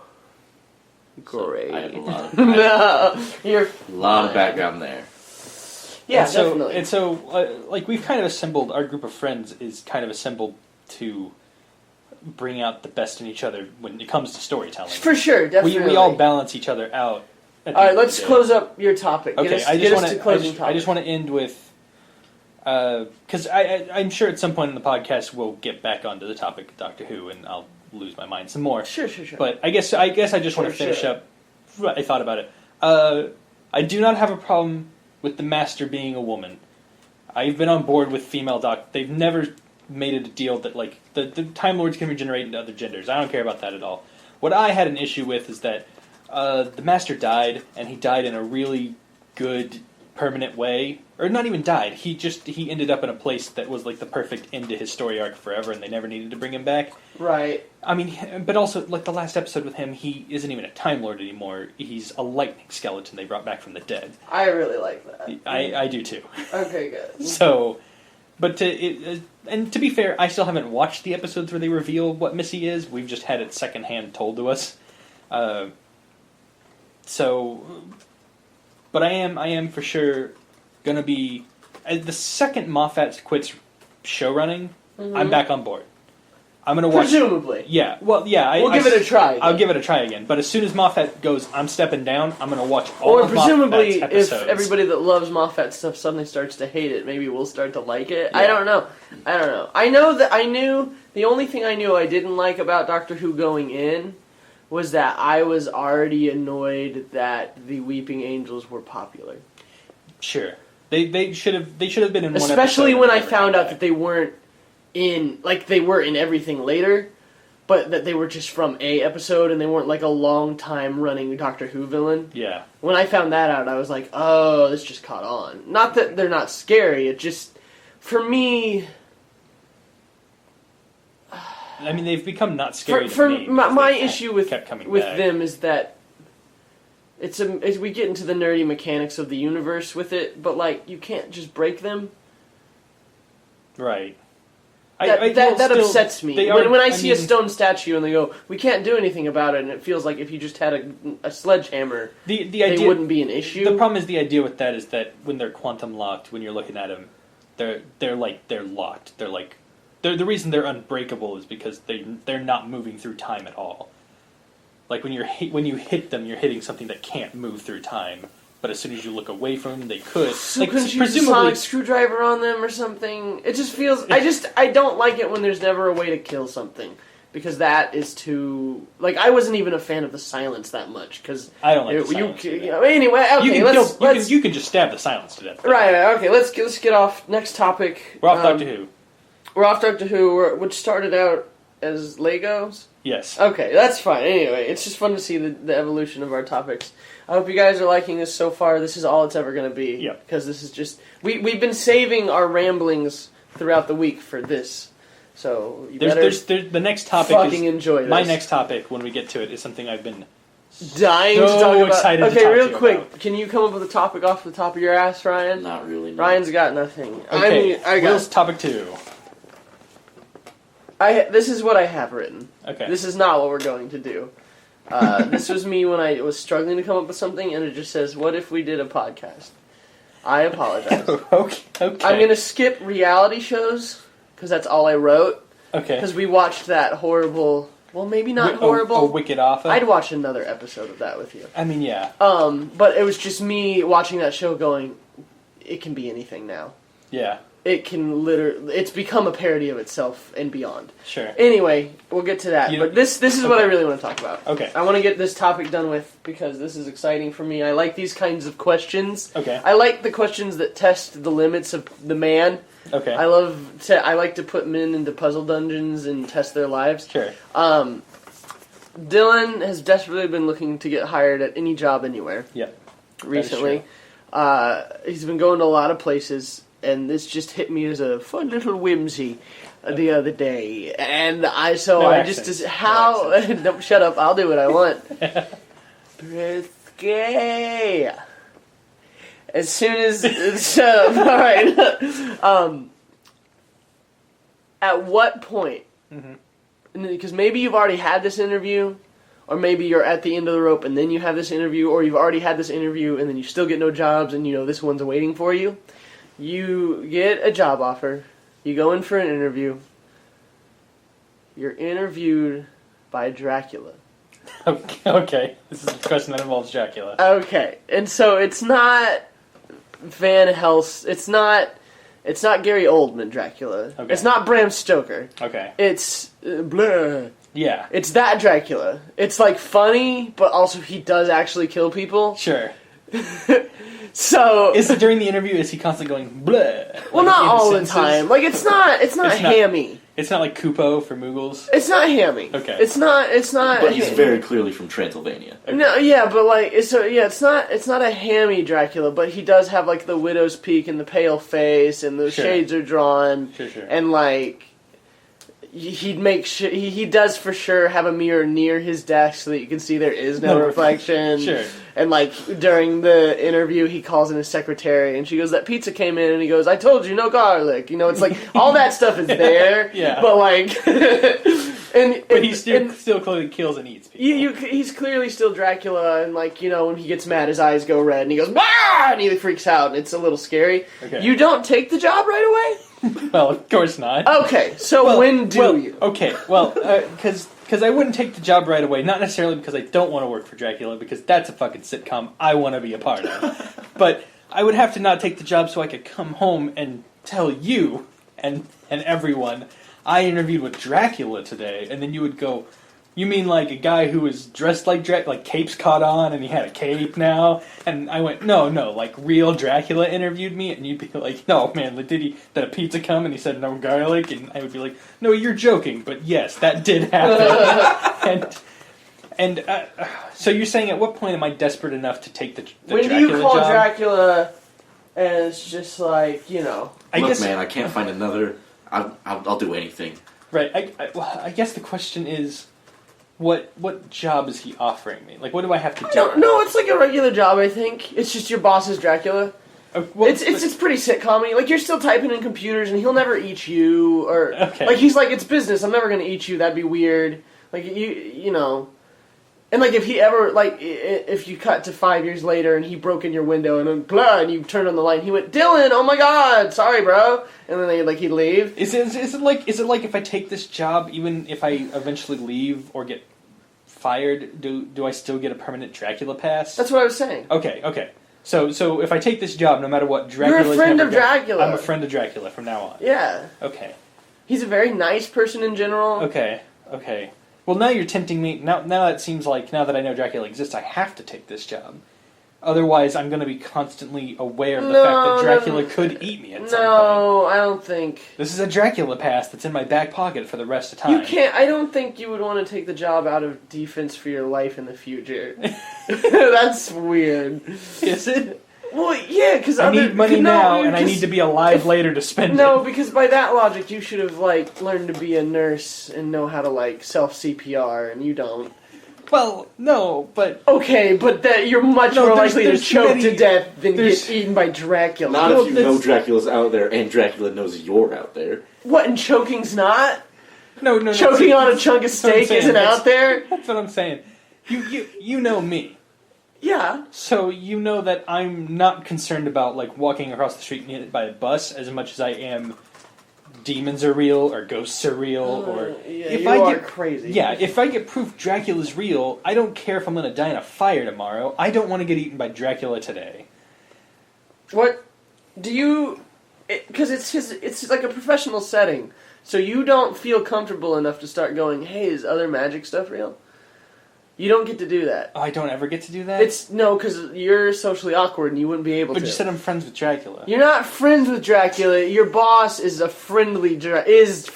Great. So I have a lot of background there. Yeah, definitely. And so, we've kind of assembled, our group of friends is kind of assembled to bring out the best in each other when it comes to storytelling. For sure, definitely. We all balance each other out. All right, let's close up your topic. Okay, I just want to end with, because I'm sure at some point in the podcast we'll get back onto the topic of Doctor Who, and I'll lose my mind some more. Sure. But I guess I just want to finish up what I thought about it. I do not have a problem with the Master being a woman. I've been on board with female Doc. They've never made it a deal that the Time Lords can regenerate into other genders. I don't care about that at all. What I had an issue with is that the Master died, and he died in a really good, permanent way. Or not even died. He ended up in a place that was like the perfect end to his story arc forever, and they never needed to bring him back. Right. I mean, but also, like the last episode with him, he isn't even a Time Lord anymore. He's a lightning skeleton they brought back from the dead. I really like that. I do too. Okay, good. So, but and to be fair, I still haven't watched the episodes where they reveal what Missy is. We've just had it secondhand told to us. But I am for sure gonna be the second Moffat quits showrunning. Mm-hmm. I'm back on board. I'm gonna watch. Presumably. Yeah. Well, yeah. We'll give it a try. I'll give it a try again. But as soon as Moffat goes, I'm stepping down. I'm gonna watch all of Moffat's episodes. Or presumably, if everybody that loves Moffat stuff suddenly starts to hate it, maybe we'll start to like it. Yeah. I don't know. I know that the only thing I knew I didn't like about Doctor Who going in was that I was already annoyed that the Weeping Angels were popular. Sure. They should have been in one episode. Especially when I found out that they weren't in, like, they were in everything later, but that they were just from a episode and they weren't like a long time running Doctor Who villain. Yeah. When I found that out, I was like, oh, this just caught on. Not that they're not scary, it just, for me... I mean, they've become not scary for to me. My issue with them is that as we get into the nerdy mechanics of the universe with it, but like you can't just break them. Right. That upsets me. When I see a stone statue and they go, we can't do anything about it, and it feels like if you just had a sledgehammer, they wouldn't be an issue. The problem is the idea with that is that when they're quantum locked, when you're looking at them, they're locked. The reason they're unbreakable is because they're not moving through time at all. Like when you hit them, you're hitting something that can't move through time. But as soon as you look away from them, they could. So couldn't you use a sonic screwdriver on them or something? It just feels... I don't like it when there's never a way to kill something. Because that is too... Like, I wasn't even a fan of the silence that much. Because I don't like the silence. Anyway, okay, you can just stab the silence to death. Right, okay, let's get off. Next topic. We're off Doctor Who. We're off Doctor Who, which started out as Legos? Yes. Okay, that's fine. Anyway, it's just fun to see the evolution of our topics. I hope you guys are liking this so far. This is all it's ever going to be. Yeah. Because this is just... We've been saving our ramblings throughout the week for this. So you better the next topic fucking enjoy this. My next topic, when we get to it, is something I've been dying to talk about. Excited okay, to talk real to you quick. about. Can you come up with a topic off the top of your ass, Ryan? Not really. No. Ryan's got nothing. Okay, I got topic 2. This is what I have written. Okay. This is not what we're going to do. This was me when I was struggling to come up with something, and it just says, what if we did a podcast? I apologize. Okay. I'm going to skip reality shows, because that's all I wrote. Okay. Because we watched that horrible... Well, maybe not horrible. Wicked Offa? I'd watch another episode of that with you. I mean, yeah. But it was just me watching that show going, it can be anything now. Yeah. It can literally... It's become a parody of itself and beyond. Sure. Anyway, we'll get to that. But this is what I really want to talk about. Okay. I want to get this topic done with because this is exciting for me. I like these kinds of questions. Okay. I like the questions that test the limits of the man. Okay. I like to put men into puzzle dungeons and test their lives. Sure. Dylan has desperately been looking to get hired at any job anywhere. Yep. Recently. He's been going to a lot of places. and this just hit me as a fun little whimsy the other day. And no shut up, I'll do what I want. Gay. As soon as shut up, alright. At what point, because maybe you've already had this interview, or maybe you're at the end of the rope and then you have this interview, or you've already had this interview and then you still get no jobs and you know this one's waiting for you. You get a job offer, you go in for an interview, you're interviewed by Dracula. Okay, this is a question that involves Dracula. Okay, and so it's not Van Helsing, it's not Gary Oldman Dracula. Okay. It's not Bram Stoker. Okay. It's blah. Yeah. It's that Dracula. It's like funny, but also he does actually kill people. Sure. So is it during the interview? Is he constantly going blah? Well, not all the time. Like it's not hammy. It's not like Kupo for Moogles. It's not hammy. Okay. It's not. But he's very clearly from Transylvania. Okay. No, yeah, but like it's not a hammy Dracula, but he does have like the widow's peak and the pale face and the shades are drawn. Sure. And like he'd make sure he does for sure have a mirror near his desk so that you can see there is no reflection. Sure. And like during the interview, he calls in his secretary, and she goes, "That pizza came in," and he goes, "I told you, no garlic." You know, it's like all that stuff is there. Yeah. But like, but he still clearly kills and eats people. He's clearly still Dracula, and like when he gets mad, his eyes go red, and he goes, "Bah!" and he freaks out, and it's a little scary. Okay. You don't take the job right away. Well, of course not. Okay, so when do you? Okay, well, because I wouldn't take the job right away, not necessarily because I don't want to work for Dracula, because that's a fucking sitcom I want to be a part of. But I would have to not take the job so I could come home and tell you and everyone, I interviewed with Dracula today, and then you would go, you mean like a guy who was dressed like Dracula, like capes caught on and he had a cape now? And I went, no, like real Dracula interviewed me, and you'd be like, no man, did a pizza come and he said no garlic? And I would be like, no, you're joking, but yes, that did happen. and so you're saying at what point am I desperate enough to take the when Dracula do you call job? Dracula and it's just like, Look, man, I can't find another, I'll do anything. Right, I guess the question is, What job is he offering me? Like, what do I have to do? No, it's like a regular job, I think. It's just your boss is Dracula. It's pretty sitcom-y. Like, you're still typing in computers, and he'll never eat you, or... Okay. Like, he's like, it's business, I'm never gonna eat you, that'd be weird. Like, you know... And, like, if he ever, like, if you cut to 5 years later, and he broke in your window, and then, blah, and you turned on the light, and he went, Dylan, oh my god, sorry, bro! And then, he'd leave. Is it like if I take this job, even if I eventually leave or get fired, do I still get a permanent Dracula pass? That's what I was saying. Okay. So if I take this job, no matter what, Dracula's You're a friend of Dracula. I'm a friend of Dracula from now on. Yeah. Okay. He's a very nice person in general. Okay. Well, now you're tempting me. Now it seems like, now that I know Dracula exists, I have to take this job. Otherwise, I'm going to be constantly aware of the fact that Dracula could eat me at some point. No, I don't think. This is a Dracula pass that's in my back pocket for the rest of time. You can't. I don't think you would want to take the job out of defense for your life in the future. That's weird. Is it? Well, yeah, because I need money now, and I need to be alive later to spend it. No, because by that logic, you should have learned to be a nurse and know how to self CPR, and you don't. Well, no, but... Okay, but that you're much more likely to choke to death than get eaten by Dracula. Not if you know Dracula's out there, and Dracula knows you're out there. What, and choking's not? No. Choking on a chunk of steak isn't out there? That's what I'm saying. You know me. Yeah. So you know that I'm not concerned about walking across the street and hit by a bus as much as I am demons are real or ghosts are real or if you are crazy. Yeah, if I get proof Dracula's real, I don't care if I'm going to die in a fire tomorrow. I don't want to get eaten by Dracula today. What do you? Because it's like a professional setting, so you don't feel comfortable enough to start going, "Hey, is other magic stuff real?" You don't get to do that. Oh, I don't ever get to do that? No, because you're socially awkward and you wouldn't be able to. But you said I'm friends with Dracula. You're not friends with Dracula. Your boss is friendly. Is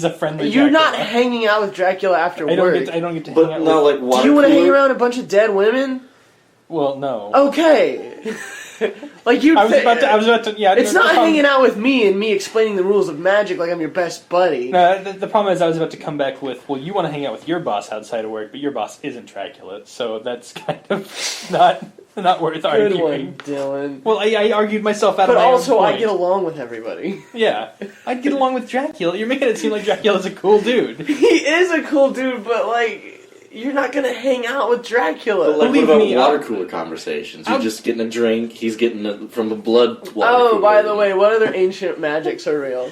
a friendly Dracula. You're not hanging out with Dracula after work. I don't get to hang out with... Do you want to hang around a bunch of dead women? Well, no. Okay. Like you. I was about to. Yeah. It's not hanging out with me and me explaining the rules of magic like I'm your best buddy. No, the problem is I was about to come back with, well, you want to hang out with your boss outside of work, but your boss isn't Dracula, so that's kind of not worth arguing. Good one, Dylan. Well, I argued myself out of my own point. But also, I get along with everybody. Yeah, I'd get along with Dracula. You're making it seem like Dracula's a cool dude. He is a cool dude, but like. You're not gonna hang out with Dracula. But like, what about water cooler conversations? You're just getting a drink, he's getting it from a blood water cooler. Oh, by the way, what other ancient magics are real?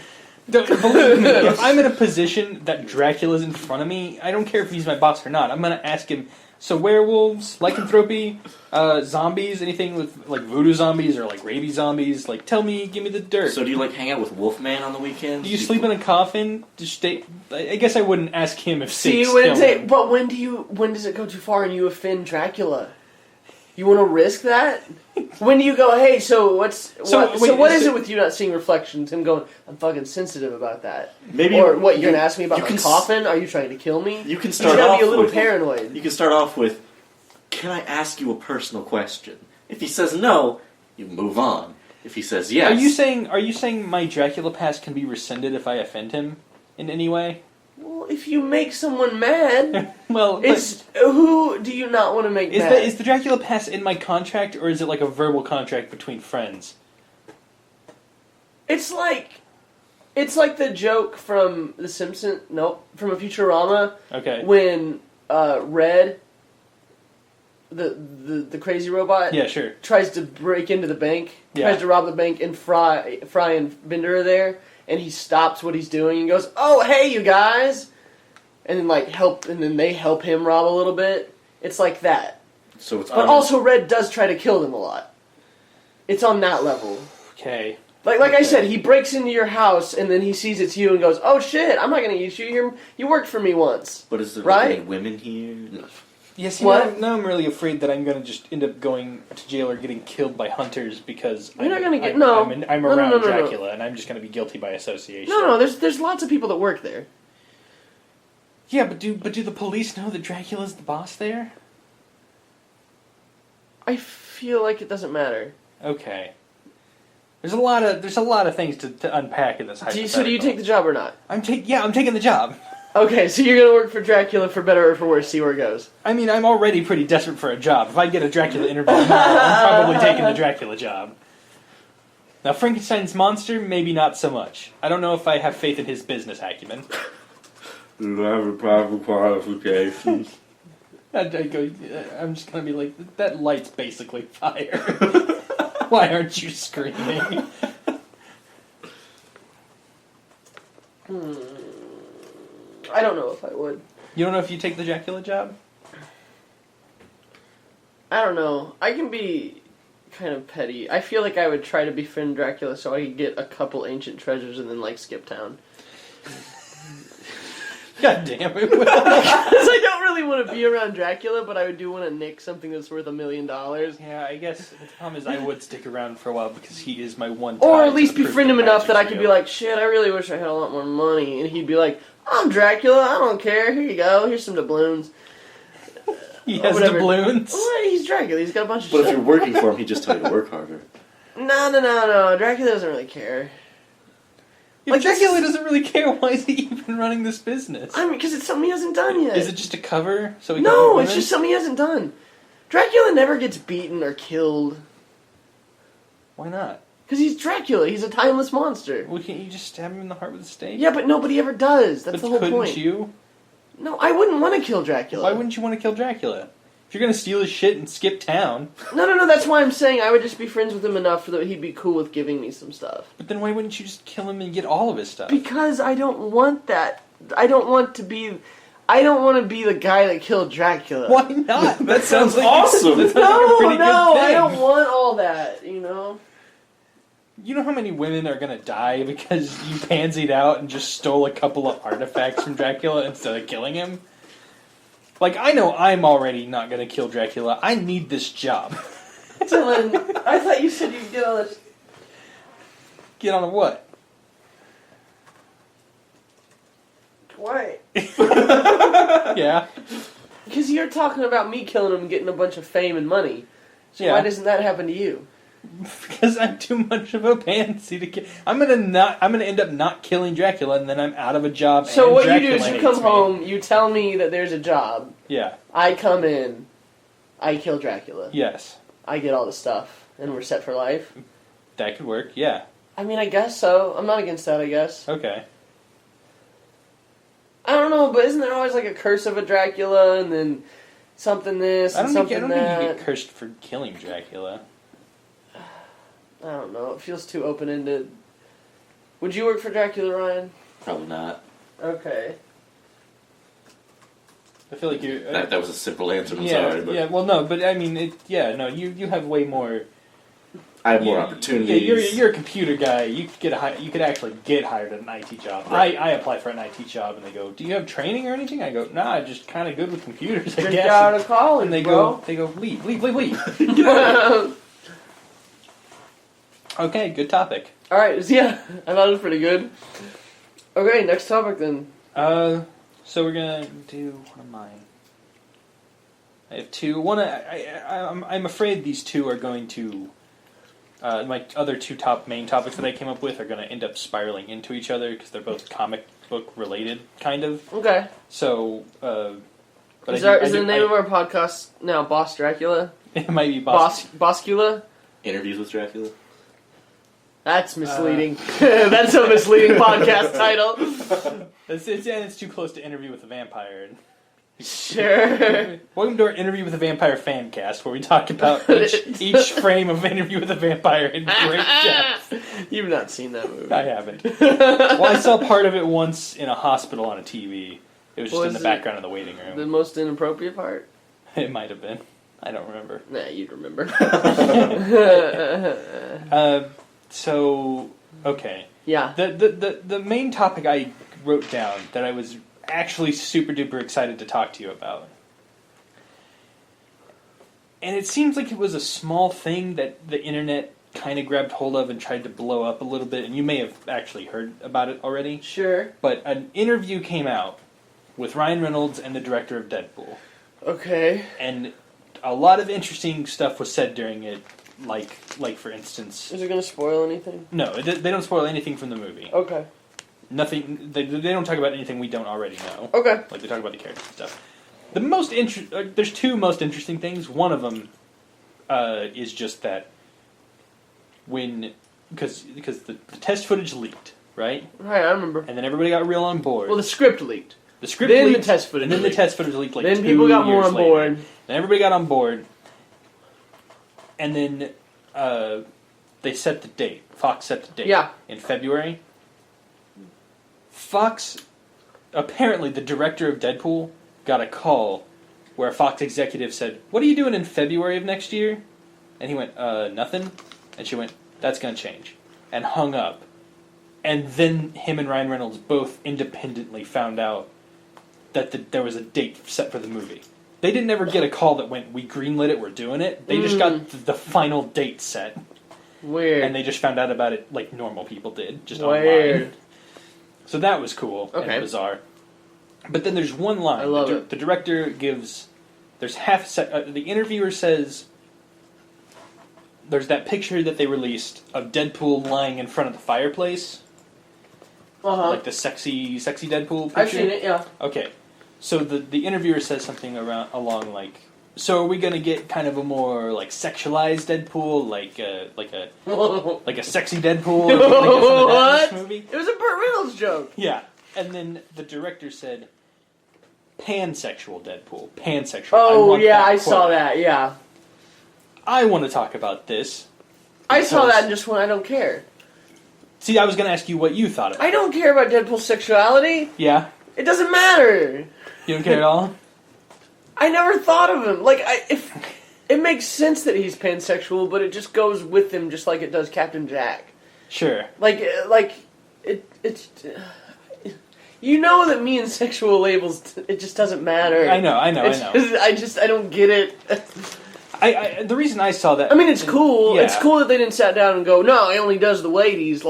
Believe me, if I'm in a position that Dracula's in front of me, I don't care if he's my boss or not. I'm gonna ask him, so werewolves, lycanthropy, zombies, anything with like voodoo zombies or like rabies zombies, like tell me, give me the dirt. So do you like hang out with Wolfman on the weekends? Do you sleep in a coffin? Just stay. I guess I wouldn't ask him if See, but when does it go too far and you offend Dracula? You want to risk that? When do you go, hey, so what is it with you not seeing reflections? Him going, I'm fucking sensitive about that. Maybe or what, you're going to ask me about my coffin? Are you trying to kill me? You can start off be a little paranoid. You can start off with, can I ask you a personal question? If he says no, you move on. If he says yes... Are you saying my Dracula past can be rescinded if I offend him in any way? Well, if you make someone mad, well, who do you not want to make mad? Is the Dracula pass in my contract, or is it like a verbal contract between friends? It's like the joke from The Simpsons. Nope, from a Futurama. Okay. When Red, the crazy robot, tries to break into the bank, tries to rob the bank, and Fry and Bender are there. And he stops what he's doing and goes, "Oh, hey, you guys!" And then they help him rob a little bit. It's like that. So it's but also Red does try to kill them a lot. It's on that level. Okay. Like I said, he breaks into your house and then he sees it's you and goes, "Oh shit, I'm not going to eat you. You worked for me once." But is there any women here? No. Yes, now I'm really afraid that I'm going to just end up going to jail or getting killed by hunters because I'm around Dracula and I'm just going to be guilty by association. No, there's lots of people that work there. Yeah, but do the police know that Dracula's the boss there? I feel like it doesn't matter. Okay. There's a lot of things to unpack in this hypothetical. So do you take the job or not? I'm taking the job. Okay, so you're going to work for Dracula for better or for worse, see where it goes. I mean, I'm already pretty desperate for a job. If I get a Dracula interview tomorrow, I'm probably taking the Dracula job. Now, Frankenstein's monster, maybe not so much. I don't know if I have faith in his business acumen. Do you have a proper qualifications? I'm just going to be like, that light's basically fire. Why aren't you screaming? I don't know if I would. You don't know if you take the Dracula job? I don't know. I can be kind of petty. I feel like I would try to befriend Dracula so I could get a couple ancient treasures and then, skip town. God damn it, Will. Because I don't really want to be around Dracula, but I do want to nick something that's worth $1 million. Yeah, I guess the problem is I would stick around for a while because he is my one. Or at least befriend him enough that I could be like, shit, I really wish I had a lot more money. And he'd be like, I'm Dracula, I don't care, here you go, here's some doubloons. He has doubloons? Well, he's Dracula, he's got a bunch of shit. But if you're working for him, he'd just tell you to work harder. No, Dracula doesn't really care. If Dracula doesn't really care, why is he even running this business? I mean, because it's something he hasn't done yet. Is it just a cover? No, it's just something he hasn't done. Dracula never gets beaten or killed. Why not? Because he's Dracula. He's a timeless monster. Well, can't you just stab him in the heart with a stake? Yeah, but nobody ever does. That's the whole point. Couldn't you? No, I wouldn't want to kill Dracula. Why wouldn't you want to kill Dracula? If you're going to steal his shit and skip town... No, that's why I'm saying I would just be friends with him enough so that he'd be cool with giving me some stuff. But then why wouldn't you just kill him and get all of his stuff? Because I don't want that. I don't want to be the guy that killed Dracula. Why not? That sounds awesome. That sounds like a pretty good thing. I don't want all that, you know? You know how many women are going to die because you pansied out and just stole a couple of artifacts from Dracula instead of killing him? Like, I know I'm already not going to kill Dracula. I need this job. Dylan, I thought you said you'd get on this. Get on a what? Why? Yeah. Because you're talking about me killing him and getting a bunch of fame and money. So why doesn't that happen to you? Because I'm too much of a pansy to kill. I'm gonna end up not killing Dracula, and then I'm out of a job. So what Dracula you do is you come home, you tell me that there's a job. Yeah. I come in, I kill Dracula. Yes. I get all the stuff, and we're set for life. That could work. Yeah. I mean, I guess so. I'm not against that. I guess. Okay. I don't know, but isn't there always like a curse of a Dracula, and then something this and something that? I don't think you get cursed for killing Dracula. I don't know. It feels too open-ended. Would you work for Dracula, Ryan? Probably not. Okay. I feel like you... That was a simple answer, I'm sorry. But yeah, well, no, but I mean, you have way more... I have more opportunities. Yeah, you're a computer guy. You could actually get hired at an IT job. Right. I apply for an IT job, and they go, "Do you have training or anything?" I go, "Nah, I'm just kind of good with computers, I guess." Get out of college, and they bro. go, leave. Okay, good topic. All right, yeah, I thought it was pretty good. Okay, next topic then. So we're gonna do one of mine. I have two. One, I'm afraid these two are going to. My other two main topics that I came up with are going to end up spiraling into each other because they're both comic book related, kind of. Okay. So, but is the name of our podcast now Boss Dracula? It might be Boskula? Interviews with Dracula? That's misleading. That's a misleading podcast title. It's too close to Interview with a Vampire. Sure. Welcome to our Interview with a Vampire fan cast, where we talk about each frame of Interview with a Vampire in great depth. You've not seen that movie. I haven't. Well, I saw part of it once in a hospital on a TV. It was just in the background of the waiting room. The most inappropriate part? It might have been. I don't remember. Nah, you'd remember. So, okay. Yeah. The main topic I wrote down that I was actually super duper excited to talk to you about. And it seems like it was a small thing that the internet kind of grabbed hold of and tried to blow up a little bit, and you may have actually heard about it already. Sure. But an interview came out with Ryan Reynolds and the director of Deadpool. Okay. And a lot of interesting stuff was said during it, like for instance... Is it going to spoil anything? No, they don't spoil anything from the movie. Okay. Nothing. They don't talk about anything we don't already know. Okay. Like they talk about the characters and stuff. The most there's two most interesting things. One of them is just that because the test footage leaked, right? Right, I remember. And then everybody got real on board. Well, the script leaked. The script leaked. The test footage. And then the test footage leaked. Like then people got more on board. Then everybody got on board. And then they set the date. Fox set the date. Yeah. In February. Fox, apparently the director of Deadpool got a call where a Fox executive said, "What are you doing in February of next year?" And he went, "Nothing." And she went, "That's going to change." And hung up. And then him and Ryan Reynolds both independently found out that there was a date set for the movie. They didn't ever get a call that went, "We greenlit it, we're doing it." They just got the final date set. Weird. And they just found out about it like normal people did, just Weird. online. So that was cool and bizarre. But then there's one line. I love it. The director gives... There's the interviewer says... There's that picture that they released of Deadpool lying in front of the fireplace. Uh-huh. Like the sexy Deadpool picture. I've seen it, yeah. Okay. So the interviewer says something along like... So are we going to get kind of a more like sexualized Deadpool, like a sexy Deadpool? What? Movie? It was a Burt Reynolds joke. Yeah, and then the director said, "Pansexual Deadpool, pansexual." Oh yeah, I saw that. Yeah. I want to talk about this. I saw that and just went, I don't care. See, I was going to ask you what you thought of it. I don't care about Deadpool's sexuality. Yeah. It doesn't matter. You don't care at all? I never thought of him. If it makes sense that he's pansexual, but it just goes with him, just like it does Captain Jack. Sure. It's. You know that me and sexual labels, it just doesn't matter. I know. I don't get it. The reason I saw that... I mean, it's cool. Yeah. It's cool that they didn't sit down and go, no, he only does the ladies.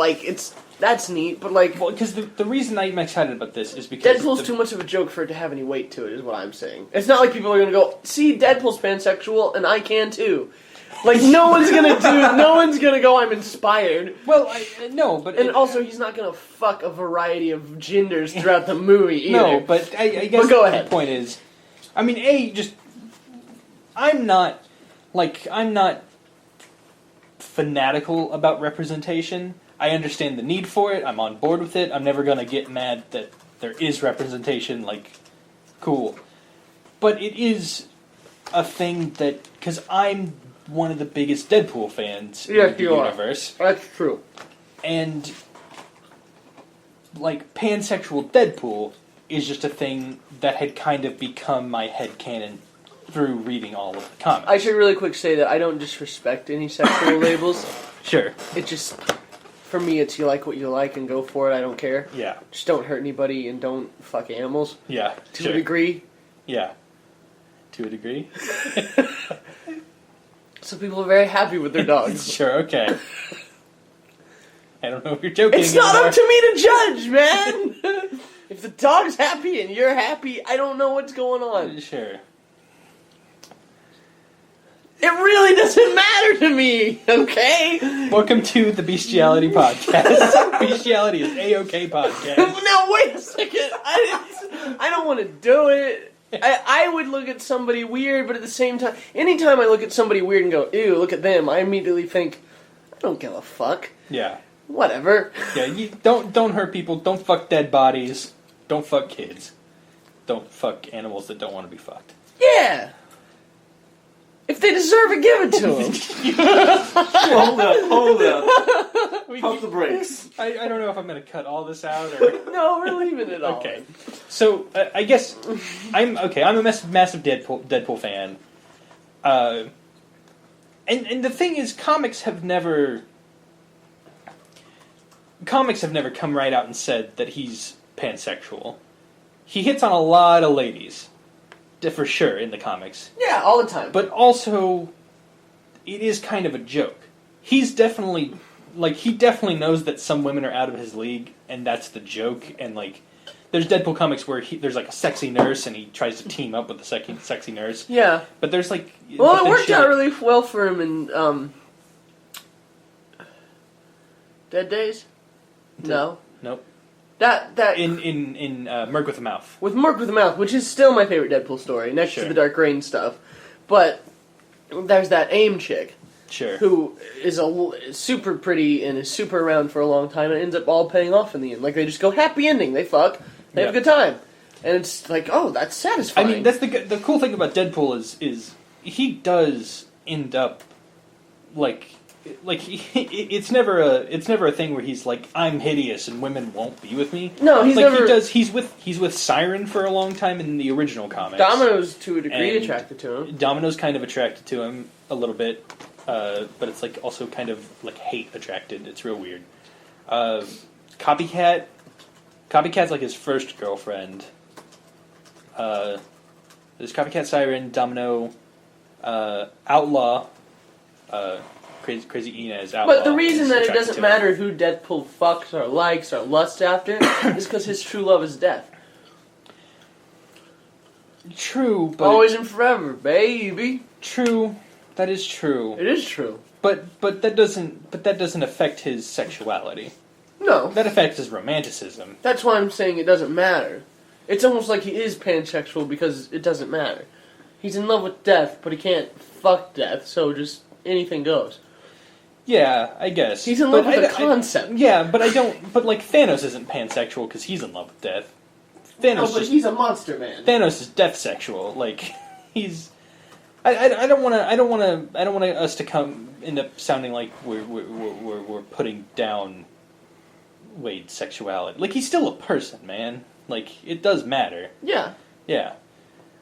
That's neat, but Well, because the reason I'm excited about this is because... Deadpool's too much of a joke for it to have any weight to it, is what I'm saying. It's not like people are going to go, see, Deadpool's pansexual, and I can too. Like, no one's gonna go, I'm inspired. Well, no, but... And also, he's not gonna fuck a variety of genders throughout the movie either. No, but I guess but go ahead. The point is, I mean, I'm not fanatical about representation. I understand the need for it, I'm on board with it, I'm never gonna get mad that there is representation, like, cool. But it is a thing that, because I'm one of the biggest Deadpool fans in the universe. That's true. And, like, pansexual Deadpool is just a thing that had kind of become my headcanon through reading all of the comics. I should really quick say that I don't disrespect any sexual labels. Sure. It just, for me, it's you like what you like and go for it, I don't care. Yeah. Just don't hurt anybody and don't fuck animals. Yeah. To a degree. Yeah. To a degree. So people are very happy with their dogs. Sure, okay. I don't know if you're joking It's not up to me to judge, man! If the dog's happy and you're happy, I don't know what's going on. Sure. It really doesn't matter to me, okay? Welcome to the Bestiality Podcast. Bestiality is A-OK Podcast. No, wait a second. I don't want to do it. I would look at somebody weird, but at the same time, anytime I look at somebody weird and go, ew, look at them, I immediately think, I don't give a fuck. Yeah. Whatever. Yeah, you don't hurt people, don't fuck dead bodies, don't fuck kids. Don't fuck animals that don't want to be fucked. Yeah! If they deserve it, give it to them. Hold up. Pump the brakes. I don't know if I'm going to cut all this out or... No, we're leaving it all. Okay. So, I guess, I'm a massive Deadpool fan. And the thing is, comics have never come right out and said that he's pansexual. He hits on a lot of ladies. For sure, in the comics. Yeah, all the time. But also, it is kind of a joke. He's definitely, he definitely knows that some women are out of his league, and that's the joke, and, there's Deadpool comics where there's, a sexy nurse, and he tries to team up with the sexy nurse. Yeah. But there's, Well, it worked out really well for him in, Dead Days? No. Nope. That in Merc with a Mouth. With Merc with a Mouth, which is still my favorite Deadpool story, next to the Dark Reign stuff. But there's that AIM chick. Sure. Who is super pretty and is super around for a long time and ends up all paying off in the end. They just go happy ending. They fuck. They have a good time. And it's like, oh, that's satisfying. I mean, that's the cool thing about Deadpool is he does end up it's never a thing where he's like, I'm hideous and women won't be with me. No, he's he's with Siren for a long time in the original comics. Domino's to a degree attracted to him. Domino's kind of attracted to him a little bit, but it's also kind of hate attracted. It's real weird. Copycat's his first girlfriend. There's Copycat, Siren, Domino, Outlaw. Crazy Inez Outlaw. But the reason that it doesn't matter who Deadpool fucks or likes or lusts after is because his true love is death. True, but always and forever, baby. True, that is true. It is true. But that doesn't affect his sexuality. No, that affects his romanticism. That's why I'm saying it doesn't matter. It's almost like he is pansexual because it doesn't matter. He's in love with death, but he can't fuck death, so just anything goes. Yeah, I guess. He's in love with the concept. But I don't... But, Thanos isn't pansexual because he's in love with death. Thanos but he's a monster man. Thanos is death sexual. He's... I don't want us to end up sounding like we're putting down Wade's sexuality. He's still a person, man. It does matter. Yeah. Yeah.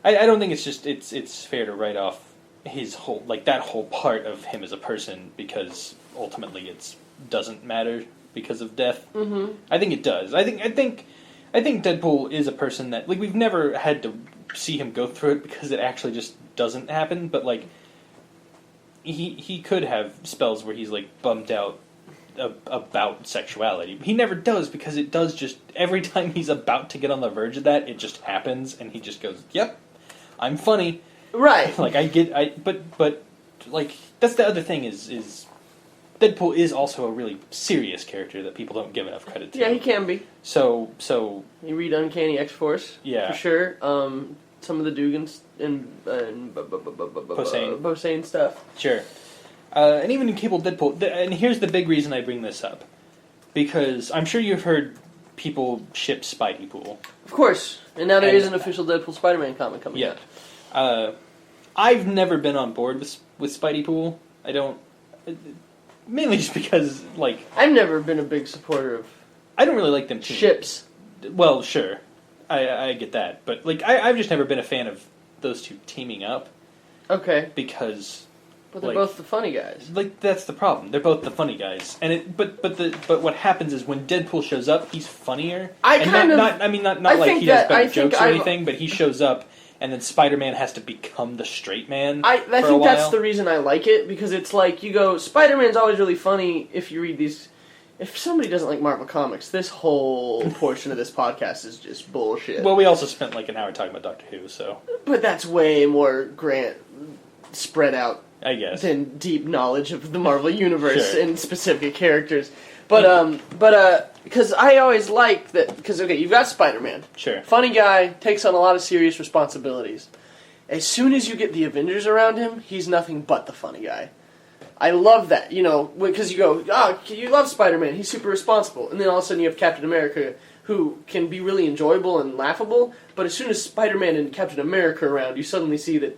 I don't think it's fair to write off his whole that whole part of him as a person because ultimately it doesn't matter because of death. Mm-hmm. I think it does. I think Deadpool is a person that we've never had to see him go through it because it actually just doesn't happen. But he could have spells where he's bummed out about sexuality. He never does because it does just every time he's about to get on the verge of that, it just happens and he just goes, "Yep, I'm funny." Right. But like, that's the other thing is Deadpool is also a really serious character that people don't give enough credit to. Yeah, he can be. So you read Uncanny X-Force, yeah, for sure. Some of the Dugans and Posehn stuff. Sure. And even in Cable Deadpool, and here's the big reason I bring this up. Because I'm sure you've heard people ship Spideypool. Of course. And now there is an official Deadpool Spider-Man comic coming out. I've never been on board with Spideypool. I don't... Mainly just because, like... I've never been a big supporter of... I don't really like them too. Ships. Well, sure. I get that. But, like, I've just never been a fan of those two teaming up. Okay. Because... But they're both the funny guys. Like, that's the problem. They're both the funny guys. And but what happens is when Deadpool shows up, he's funnier. Not like he has better jokes or anything, but he shows up and then Spider-Man has to become the straight man. I think that's the reason I like it, because it's like, you go, Spider-Man's always really funny if you read these... If somebody doesn't like Marvel Comics, this whole portion of this podcast is just bullshit. Well, we also spent like an hour talking about Doctor Who, so... But that's way more spread out, I guess, than deep knowledge of the Marvel Universe and specific characters. But because I always like that, because, okay, you've got Spider-Man. Sure. Funny guy, takes on a lot of serious responsibilities. As soon as you get the Avengers around him, he's nothing but the funny guy. I love that, because you go, you love Spider-Man, he's super responsible. And then all of a sudden you have Captain America, who can be really enjoyable and laughable, but as soon as Spider-Man and Captain America are around, you suddenly see that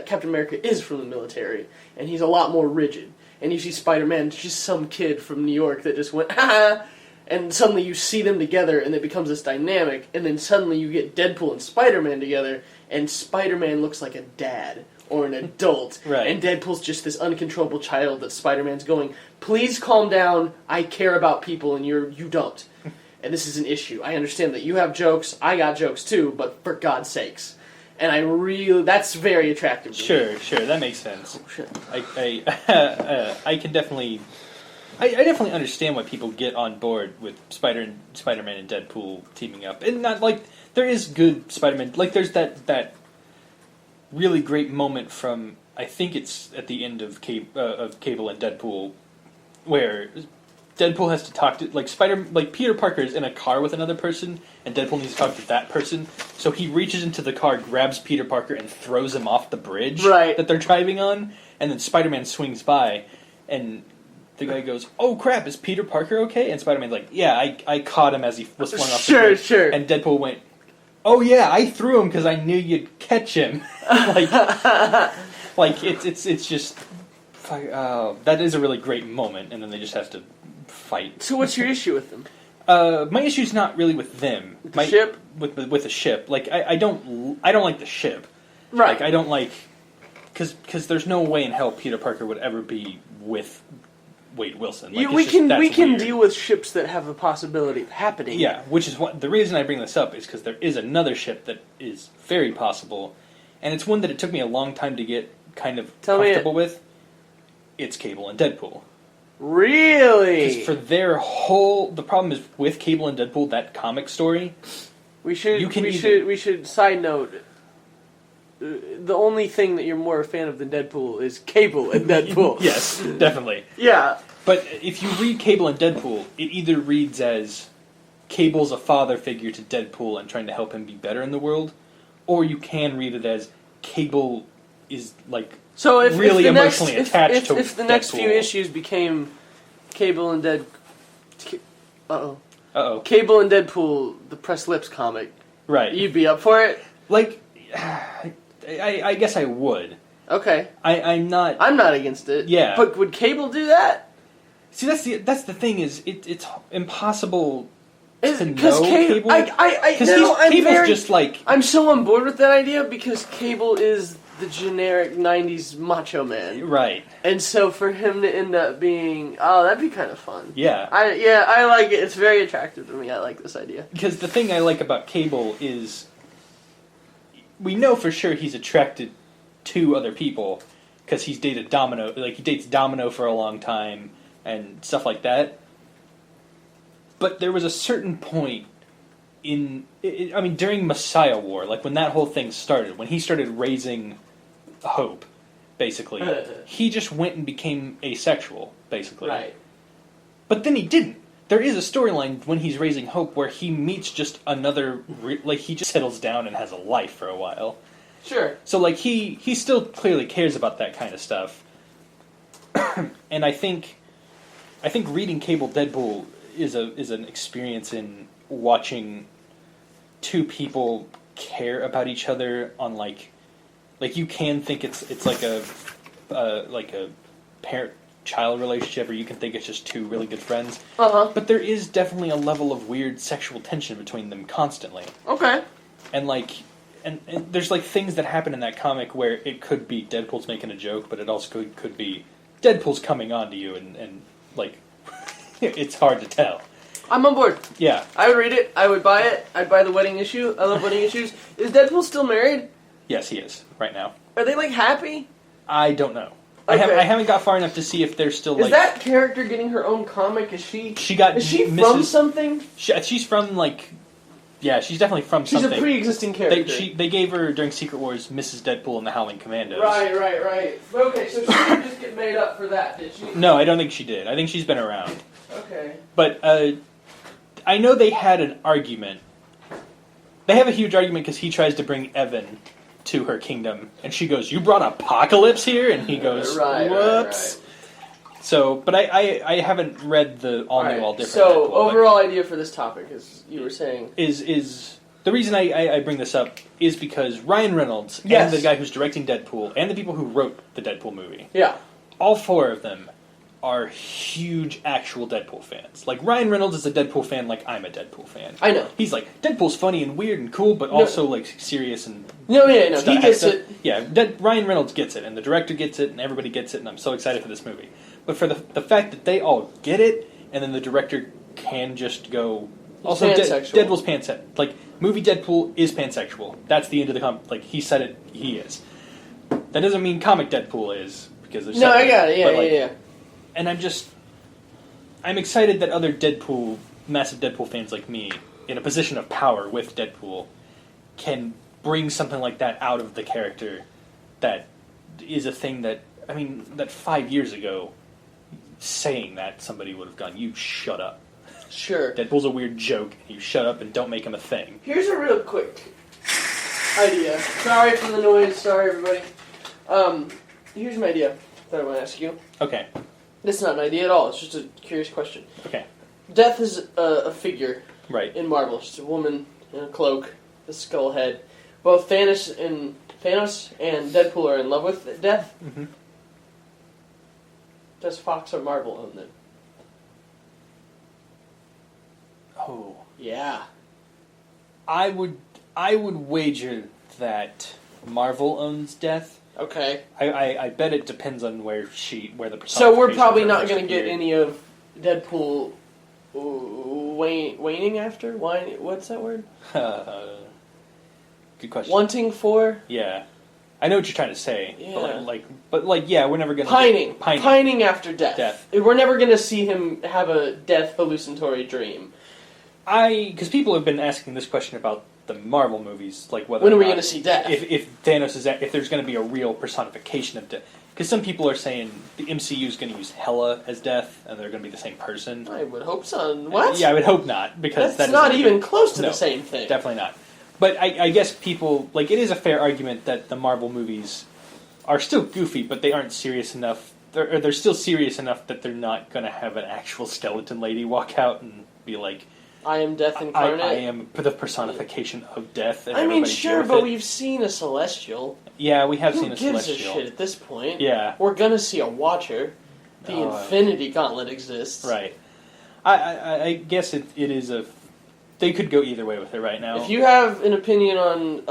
Captain America is from the military, and he's a lot more rigid. And you see Spider-Man, just some kid from New York that just went, ha! And suddenly you see them together, and it becomes this dynamic, and then suddenly you get Deadpool and Spider-Man together, and Spider-Man looks like a dad, or an adult, right. And Deadpool's just this uncontrollable child that Spider-Man's going, please calm down, I care about people, and you don't. And this is an issue. I understand that you have jokes, I got jokes too, but for God's sakes. And that's very attractive to me. Sure, that makes sense. Oh, shit. I can definitely... I definitely understand why people get on board with Spider-Man and Deadpool teaming up. And not, like, there is good Spider-Man... Like, there's that really great moment from... I think it's at the end of Cable and Deadpool, where... Deadpool has to talk to, Peter Parker is in a car with another person, and Deadpool needs to talk to that person, so he reaches into the car, grabs Peter Parker, and throws him off the bridge that they're driving on, and then Spider-Man swings by, and the guy goes, oh crap, is Peter Parker okay? And Spider-Man's like, yeah, I caught him as he was swung off the bridge. Sure. And Deadpool went, oh yeah, I threw him because I knew you'd catch him. It's just, that is a really great moment, and then they just have to fight. So what's your issue with them? My issue's not really with them. With the ship? With the ship. Like, I don't like the ship. Right. Like, I don't like... Because there's no way in hell Peter Parker would ever be with Wade Wilson. Like, we can deal with ships that have a possibility of happening. Yeah, which is the reason I bring this up is because there is another ship that is very possible, and it's one that it took me a long time to get kind of comfortable with. It's Cable and Deadpool. Really? Because for their the problem is with Cable and Deadpool, that comic story. We should side note. The only thing that you're more a fan of than Deadpool is Cable and Deadpool. Yes, definitely. Yeah. But if you read Cable and Deadpool, it either reads as Cable's a father figure to Deadpool and trying to help him be better in the world, or you can read it as Cable is really emotionally attached to Deadpool. If the next few issues became Cable and Cable and Deadpool, the Press Lips comic, right? You'd be up for it? I guess I would. Okay. I'm not against it. Yeah. But would Cable do that? See, that's the thing is it's impossible to know Cable. Cable's just like... I'm so on board with that idea because Cable is the generic 90s macho man. Right. And so for him to end up being... Oh, that'd be kind of fun. Yeah. I like it. It's very attractive to me. I like this idea. Because the thing I like about Cable is... We know for sure he's attracted to other people because he's dated Domino. Like, he dates Domino for a long time and stuff like that. But there was a certain point during Messiah War, like when that whole thing started, when he started raising Hope, basically. He just went and became asexual, basically. Right. But then he didn't. There is a storyline when he's raising Hope where he meets just another... he just settles down and has a life for a while. Sure. So, he still clearly cares about that kind of stuff. And I think reading Cable Deadpool is an experience in watching two people care about each other on, you can think it's like a parent-child relationship, or you can think it's just two really good friends. But there is definitely a level of weird sexual tension between them constantly. Okay. And and there's things that happen in that comic where it could be Deadpool's making a joke, but it also could be Deadpool's coming on to you, and it's hard to tell. I'm on board. Yeah. I would read it. I would buy it. I'd buy the wedding issue. I love wedding issues. Is Deadpool still married? Yes, he is, right now. Are they, happy? I don't know. Okay. I haven't got far enough to see if they're still, Is that character getting her own comic? Is she from something? She's from, yeah, she's definitely from something. She's a pre-existing character. They gave her, during Secret Wars, Mrs. Deadpool and the Howling Commandos. Right. Okay, so she didn't just get made up for that, did she? No, I don't think she did. I think she's been around. Okay. But, I know they had an argument. They have a huge argument because he tries to bring Evan to her kingdom, and she goes, "You brought Apocalypse here?" And he goes, "Whoops." Right. So, but I haven't read the all new, all different. So, Deadpool, overall idea for this topic, as you were saying, is the reason I bring this up is because Ryan Reynolds and the guy who's directing Deadpool and the people who wrote the Deadpool movie, all four of them are huge actual Deadpool fans. Ryan Reynolds is a Deadpool fan like I'm a Deadpool fan. I know. He's Deadpool's funny and weird and cool, but also serious and... No, he gets it. Yeah, Ryan Reynolds gets it, and the director gets it, and everybody gets it, and I'm so excited for this movie. But for the fact that they all get it, and then the director can just go... Also, Deadpool's pansexual. Movie Deadpool is pansexual. That's the end of the comic. He said it, he is. That doesn't mean comic Deadpool is, because there's... No, I got it, yeah. And I'm excited that other massive Deadpool fans like me, in a position of power with Deadpool, can bring something like that out of the character that is a thing that 5 years ago, saying that, somebody would have gone, "You shut up." Sure. Deadpool's a weird joke, and you shut up and don't make him a thing. Here's a real quick idea. Sorry for the noise, sorry everybody. Here's my idea that I want to ask you. Okay. This is not an idea at all. It's just a curious question. Okay. Death is a figure, right, in Marvel. She's a woman in a cloak, a skull head. Both Thanos and Deadpool are in love with Death. Mm-hmm. Does Fox or Marvel own them? Oh, yeah. I would wager that Marvel owns Death. Okay. I bet it depends on where the personification. So we're probably not going to get any of Deadpool waning after? What's that word? Good question. Wanting for? Yeah. I know what you're trying to say. Yeah. But we're never going to... Pining after death. We're never going to see him have a death hallucinatory dream. Because people have been asking this question about the Marvel movies, whether when are we going to see Death? If Thanos if there's going to be a real personification of Death. Because some people are saying the MCU is going to use Hela as Death, and they're going to be the same person. I would hope so. What? Yeah, I would hope not, because that's not even close to the same thing. Definitely not. But I guess people it is a fair argument that the Marvel movies are still goofy, but they aren't serious enough. They're still serious enough that they're not going to have an actual skeleton lady walk out and be like, "I am Death incarnate. I am the personification of Death." And sure, but we've seen a Celestial. Yeah, we have seen a Celestial. Who Celestial. gives a shit at this point? Yeah. We're gonna see a Watcher. The Infinity Gauntlet exists. Right. I guess it is a... They could go either way with it right now. If you have an opinion on...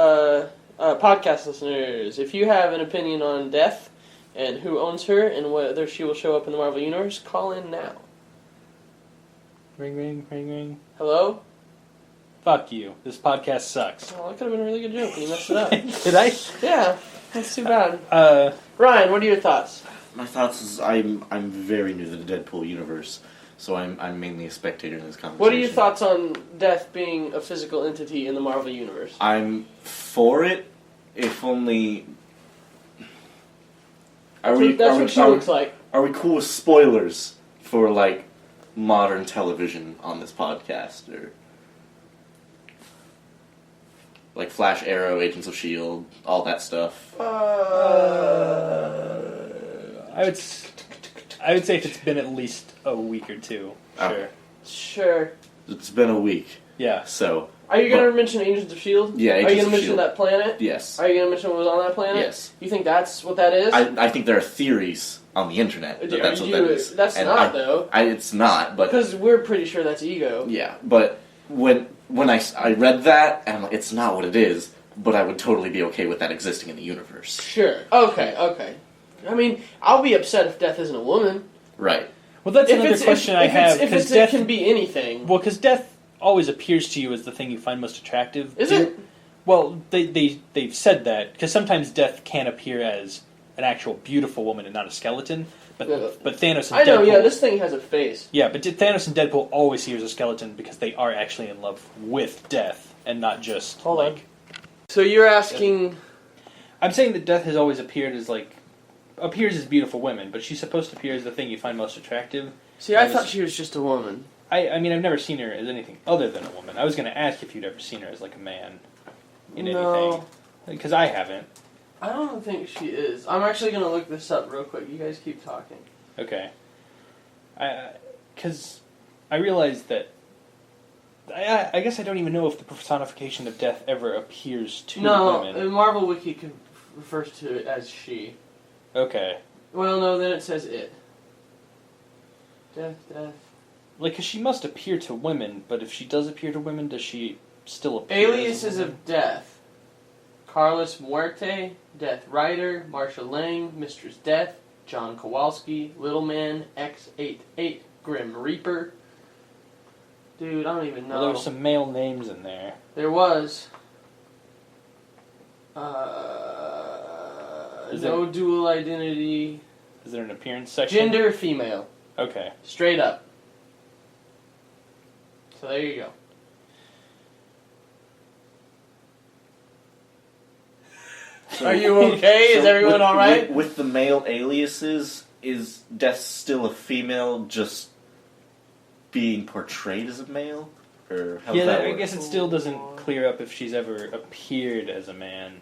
podcast listeners, if you have an opinion on Death and who owns her and whether she will show up in the Marvel Universe, call in now. Ring, ring, ring, ring. Hello? Fuck you. This podcast sucks. Oh, that could have been a really good joke, and you messed it up. Did I? Yeah. That's too bad. Ryan, what are your thoughts? My thoughts is I'm very new to the Deadpool universe, so I'm mainly a spectator in this conversation. What are your thoughts on Death being a physical entity in the Marvel Universe? I'm for it, if only... That's what she looks like. Are we cool with spoilers for, like, modern television on this podcast? Or like Flash, Arrow, Agents of S.H.I.E.L.D., all that stuff? I would say if it's been at least a week or two. Sure. Sure. It's been a week. Yeah. So. Are you going to mention Agents of S.H.I.E.L.D.? Yeah, Agents Are you going to mention that planet? Yes. Are you going to mention what was on that planet? Yes. You think that's what that is? I think there are theories on the internet that that's what that is. That's and not, though. It's not, but... Because we're pretty sure that's Ego. Yeah, but when I read that, and I'm like, it's not what it is, but I would totally be okay with that existing in the universe. Sure. Okay. I mean, I'll be upset if Death isn't a woman. Right. Well, that's another question I have. If Death can be anything. Well, because Death always appears to you as the thing you find most attractive. Is it? Well, they've said that, because sometimes Death can appear as an actual beautiful woman and not a skeleton, but Thanos and Deadpool... I know, this thing has a face. Yeah, but Thanos and Deadpool always see her as a skeleton because they are actually in love with Death, and not just, Hold on. So you're asking... I'm saying that Death has always appears as beautiful women, but she's supposed to appear as the thing you find most attractive. See, I thought she was just a woman. I mean, I've never seen her as anything other than a woman. I was going to ask if you'd ever seen her as, like, a man in anything. Because I haven't. I don't think she is. I'm actually going to look this up real quick. You guys keep talking. Okay. Because I realized that... I guess I don't even know if the personification of Death ever appears to women. No, Marvel Wiki refers to it as she. Okay. Well, no, then it says it. Death. Like, because she must appear to women, but if she does appear to women, does she still appear Aliases of Death. Carlos Muerte, Death Rider, Marsha Lang, Mistress Death, John Kowalski, Little Man, X88, Grim Reaper. Dude, I don't even know. Well, there were some male names in there. There was. No dual identity. Is there an appearance section? Gender female. Okay. Straight up. So there you go. So, are you okay? Is everyone alright? With the male aliases, is Death still a female just being portrayed as a male? Or how does that work? I guess it still doesn't clear up if she's ever appeared as a man.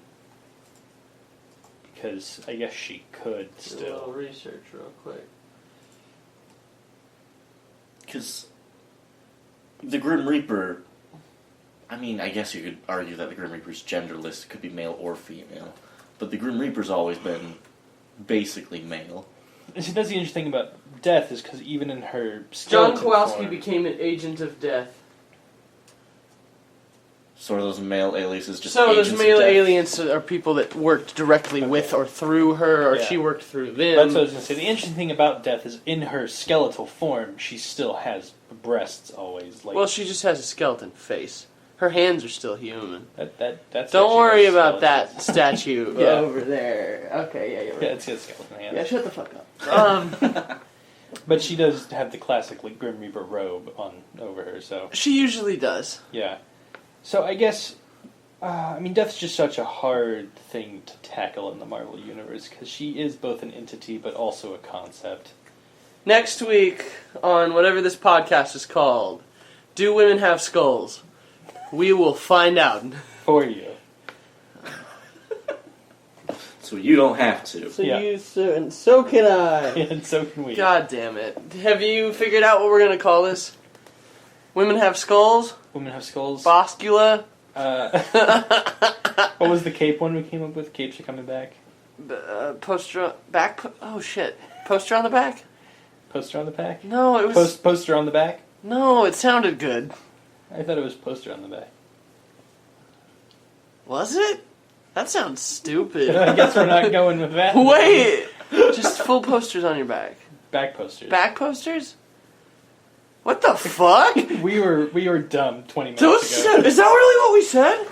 Because I guess she could still. Do a little research real quick. Because the Grim Reaper, I mean, I guess you could argue that the Grim Reaper's genderless. It could be male or female. But the Grim Reaper's always been basically male. See, that's the interesting thing about Death, is because even in her skeleton John Kowalski form, became an agent of Death. So are those male aliases just So agents those male of death? aliens are people that worked directly with or through her, or she worked through them. That's what I was going to say. The interesting thing about Death is in her skeletal form, she still has breasts always. Like, well, she just has a skeleton face. Her hands are still human. That's Don't worry about that statue over there. Okay, yeah, you're right. Yeah, it's got skeleton hands. Yeah, shut the fuck up. But she does have the classic like Grim Reaper robe on over her, so... She usually does. Yeah. So I guess, I mean, Death's just such a hard thing to tackle in the Marvel Universe, because she is both an entity, but also a concept. Next week, on whatever this podcast is called, Do Women Have Skulls? We will find out. For you. So you don't have to. And so can I. And so can we. God damn it. Have you figured out what we're going to call this? Women Have Skulls? Women Have Skulls. Boscula? What was the cape one we came up with? Capes are coming back. Poster back. Oh shit! Poster on the back. Poster on the back. No, it was poster on the back. No, it sounded good. I thought it was poster on the back. Was it? That sounds stupid. I guess we're not going with that. Wait, just full posters on your back. Back posters. Back posters. What the fuck? we were dumb 20 minutes ago. Is that really what we said?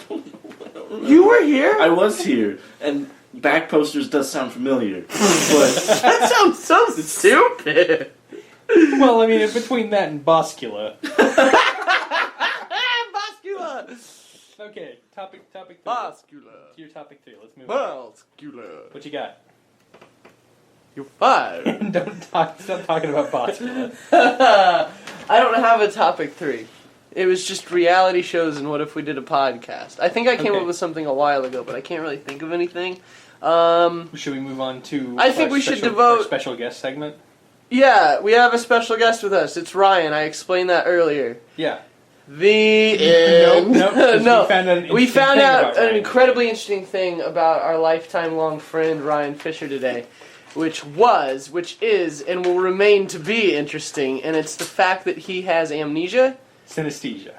You were here? I was here, and back posters does sound familiar, but that sounds so stupid. Well, I mean, between that and Boscula. Boscula. Okay, topic 3. Boscula. Your topic 3. Let's move on. Boscula. What you got? You're fired. Stop talking about bots. I don't have a topic 3. It was just reality shows and what if we did a podcast. I think I came up with something a while ago, but I can't really think of anything. Should we move on to I think we should devote... our special guest segment? Yeah, we have a special guest with us. It's Ryan. I explained that earlier. Yeah. The end. No. We found out an incredibly interesting thing about our lifetime-long friend Ryan Fisher today, which is, and will remain to be interesting, and it's the fact that he has amnesia. Synesthesia.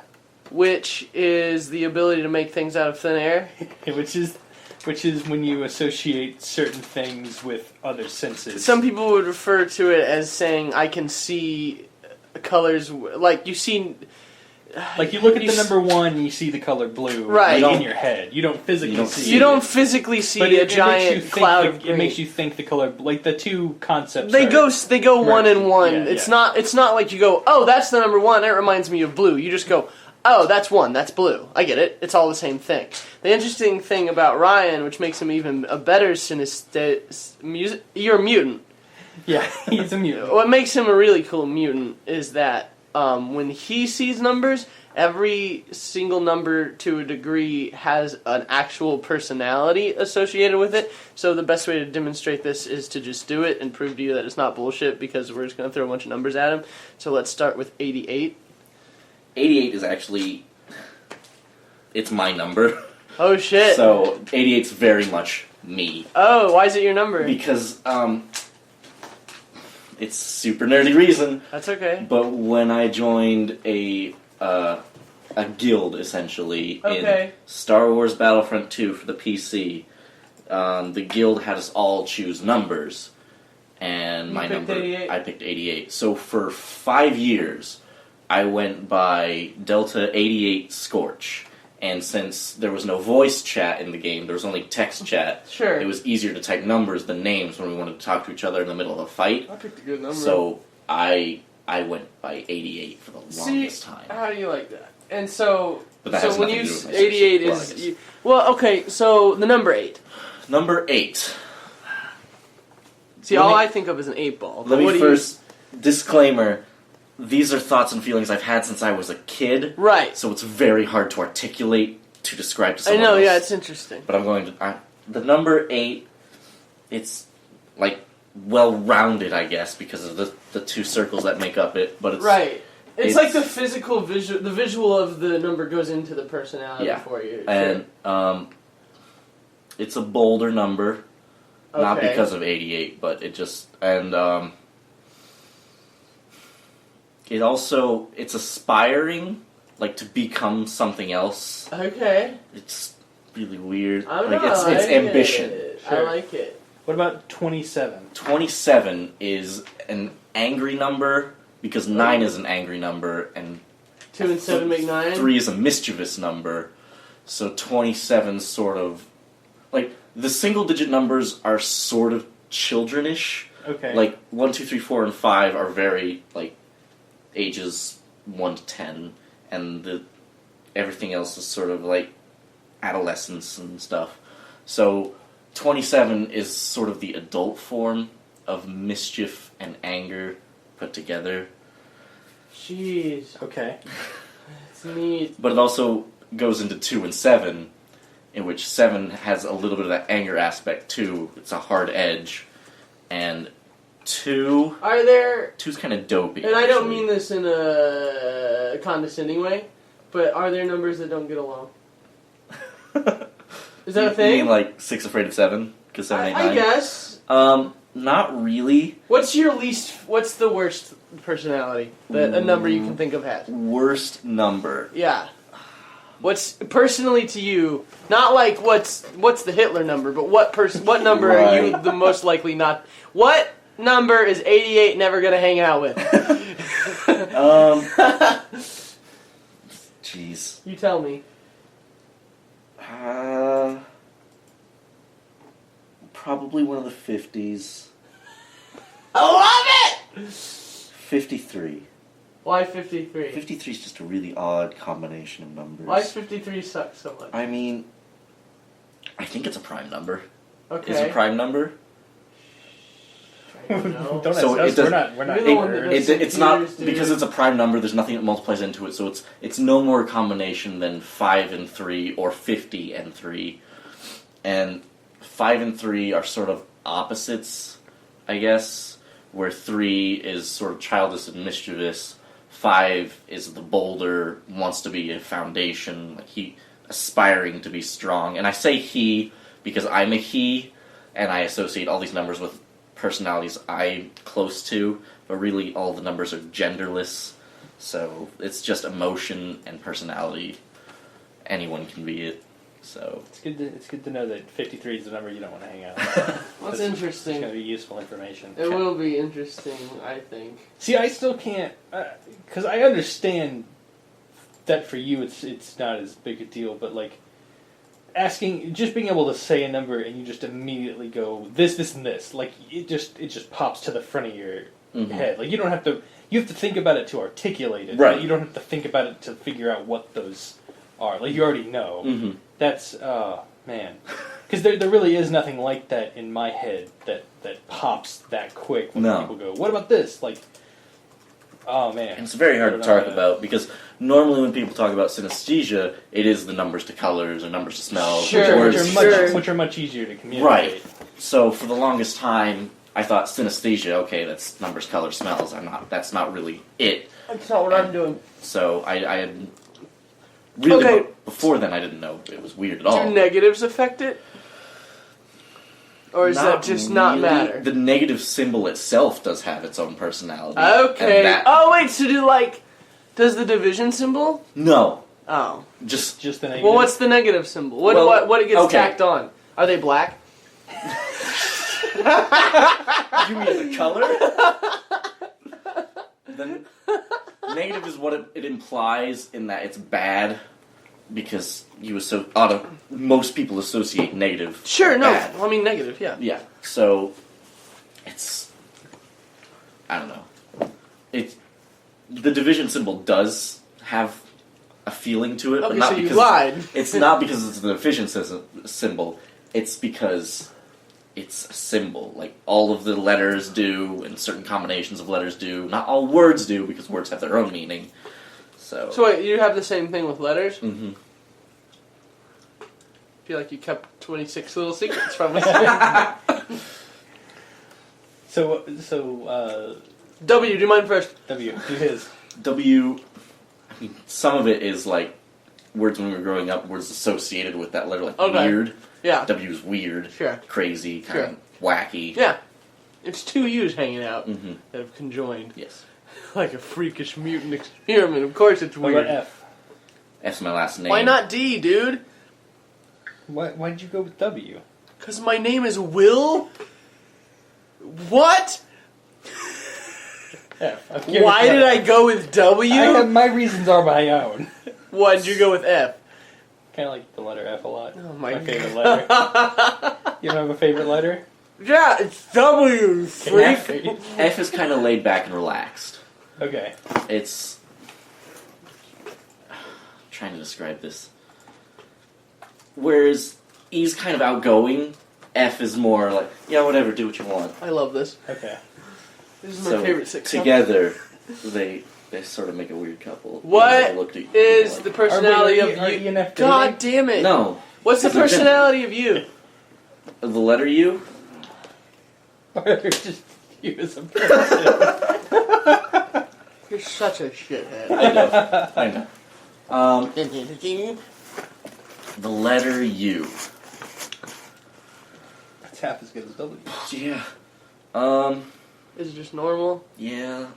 Which is the ability to make things out of thin air. which is when you associate certain things with other senses. Some people would refer to it as saying, I can see colors, like you see... Like you look at the number 1 and you see the color blue in your head. You don't physically see it. You don't physically see a giant cloud of green. It makes you think the color, like the two concepts. They go one and one. Yeah, it's not like you go, oh, that's the number 1. That reminds me of blue. You just go, oh, that's 1. That's blue. I get it. It's all the same thing. The interesting thing about Ryan, which makes him even a better you're a mutant. Yeah, he's a mutant. What makes him a really cool mutant is that when he sees numbers, every single number to a degree has an actual personality associated with it. So the best way to demonstrate this is to just do it and prove to you that it's not bullshit, because we're just going to throw a bunch of numbers at him. So let's start with 88. 88 is actually... it's my number. Oh, shit. So 88's very much me. Oh, why is it your number? Because, it's super nerdy reason. That's okay. But when I joined a guild, essentially, in Star Wars Battlefront 2 for the PC, the guild had us all choose numbers. And my number, 88. I picked 88. So for 5 years, I went by Delta 88 Scorch. And since there was no voice chat in the game, there was only text chat. Sure. It was easier to type numbers than names when we wanted to talk to each other in the middle of a fight. I picked a good number. So I went by 88 for the longest time. How do you like that? And so, but that has when nothing you to do with 88 is okay. So the number 8. Number 8. See, all I think of is an 8 ball. Let me first disclaimer. These are thoughts and feelings I've had since I was a kid. Right. So it's very hard to articulate, to describe to someone else. I know, else. yeah, it's interesting. But I'm going to... the number 8, it's, like, well-rounded, I guess, because of the 2 circles that make up it. But it's... Right. It's like the physical visual... The visual of the number goes into the personality for you. And, it's a bolder number. Okay. Not because of 88, but it just... And, it's aspiring, like, to become something else. Okay. It's really weird. I don't know. It's ambition. Sure. I like it. What about 27? 27 is an angry number, because 9 is an angry number, and 2 and 7 make 9? 3 is a mischievous number, so 27's sort of... Like, the single-digit numbers are sort of childrenish. Okay. Like, 1, 2, 3, 4, and 5 are very, like... ages 1 to 10, and everything else is sort of like adolescence and stuff. So 27 is sort of the adult form of mischief and anger put together. Jeez. Okay. That's neat. But it also goes into 2 and 7, in which 7 has a little bit of that anger aspect too. It's a hard edge, and 2... Two's kind of dopey. And I don't mean this in a condescending way, but are there numbers that don't get along? Is that a thing? You mean like 6 afraid of 7? Because 7, 8, 9? I guess. Not really. What's the worst personality that a number you can think of has? Worst number? Yeah. What's personally to you, not like what's the Hitler number, but what number are you the most likely not... What number is 88 never gonna hang out with? Jeez. You tell me. Probably one of the 50s. I love it! 53. Why 53? 53 is just a really odd combination of numbers. Why does 53 suck so much? I mean, I think it's a prime number. Okay. Is it a prime number? No. Don't so ask us. We're not it's not because it's a prime number. There's nothing that multiplies into it, so it's no more a combination than 5 and 3 or 50 and 3. And 5 and 3 are sort of opposites, I guess. Where 3 is sort of childish and mischievous. 5 is the bolder, wants to be a foundation, like he aspiring to be strong. And I say he because I'm a he, and I associate all these numbers with personalities I'm close to, but really all the numbers are genderless, so it's just emotion and personality. Anyone can be it. So it's good to know that 53 is the number you don't want to hang out with. That's interesting. It's going to be useful information. It will be interesting, I think. See, I still can't, because I understand that for you it's not as big a deal, but like just being able to say a number and you just immediately go this, and this, like it just pops to the front of your head. Like you have to think about it to articulate it. Right. You don't have to think about it to figure out what those are. Like you already know. Mm-hmm. That's man, because there really is nothing like that in my head that pops that quick when people go, "What about this?" Like, oh man, and it's very hard to talk about because normally when people talk about synesthesia, it is the numbers to colors or numbers to smells, which are much easier to communicate. Right. So for the longest time, I thought synesthesia. Okay, that's numbers, colors, smells. That's not really it. That's not what I'm doing. So I had. Really, before then I didn't know it was weird at all. Do negatives affect it? Or is that just not matter? The negative symbol itself does have its own personality. Okay. Does the division symbol? No. Oh. Just the negative? Well, what's the negative symbol? What it gets tacked on? Are they black? You mean the color? Then negative is what it implies in that it's bad because most people associate negative. Sure, no. Bad. Well, I mean negative, yeah. Yeah. So it's I don't know. The division symbol does have a feeling to it, okay, but not so because you lied. It's not because it's the division symbol. It's because it's a symbol, like all of the letters do, and certain combinations of letters do. Not all words do, because words have their own meaning. So wait, you have the same thing with letters? Mm-hmm. I feel like you kept 26 little secrets from us. So, W, do mine first. W, do his. W, I mean, some of it is like words when we were growing up, words associated with that letter, like weird. Yeah. W is weird, crazy, kind of wacky. Yeah. It's two U's hanging out that have conjoined. Yes. Like a freakish mutant experiment. Of course it's weird. What about F? F's my last name. Why not D, dude? Why did you go with W? Because my name is Will? What? F. Why did I go with W? My reasons are my own. Why did you go with F? Kind of like the letter F a lot. Oh my favorite letter. You don't have a favorite letter? Yeah, it's W, freak. F is kind of laid back and relaxed. Okay. It's... I'm trying to describe this. Whereas E's kind of outgoing, F is more like, yeah, whatever, do what you want. I love this. Okay. This is my favorite sitcom. Together, they sort of make a weird couple. What is the personality of you? God damn it. No. What's the personality of you? The letter U? Just you as a person. You're such a shithead. I know. The letter U. That's half as good as W. Yeah. Is it just normal? Yeah.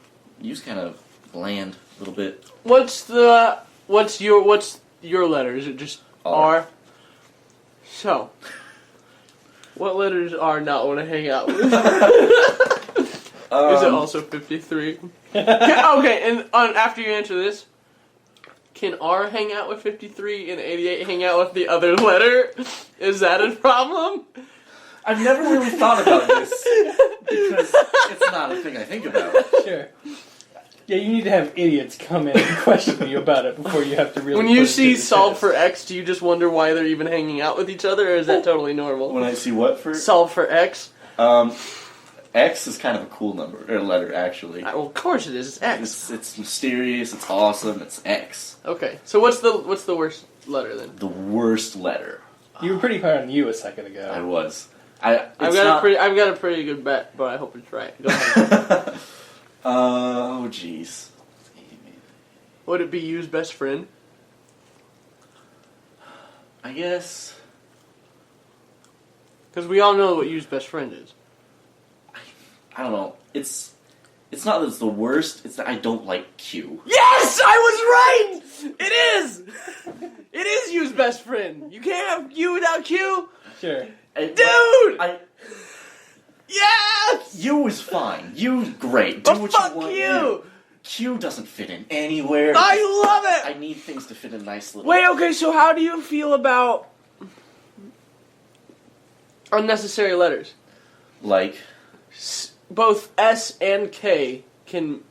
U's kind of bland a little bit. What's your letter? Is it just R? So, what letters R not want to hang out with? Is it also 53? Okay, and after you answer this, can R hang out with 53 and 88 hang out with the other letter? Is that a problem? I've never really thought about this because it's not a thing I think about. Sure. Yeah, you need to have idiots come in and question you about it before you have to really... When you see solve for X, do you just wonder why they're even hanging out with each other, or is that totally normal? When I see what for... Solve for X? X is kind of a cool number, or letter, actually. Well, of course it is. It's X. It's mysterious, it's awesome, it's X. Okay, so what's the worst letter, then? The worst letter. You were pretty hard on you a second ago. I was. I've got a pretty good bet, but I hope it's right. Go ahead. Oh, jeez. Would it be You's best friend? I guess. Because we all know what You's best friend is. I don't know. It's not that it's the worst, it's that I don't like Q. Yes! I was right! It is! It is You's best friend. You can't have You without Q. Sure. Dude! Yes! You is fine. You's great. Do what you want. You! Q doesn't fit in anywhere. I love it! I need things to fit in nice little... Wait, okay, so how do you feel about unnecessary letters? Like? Both S and K,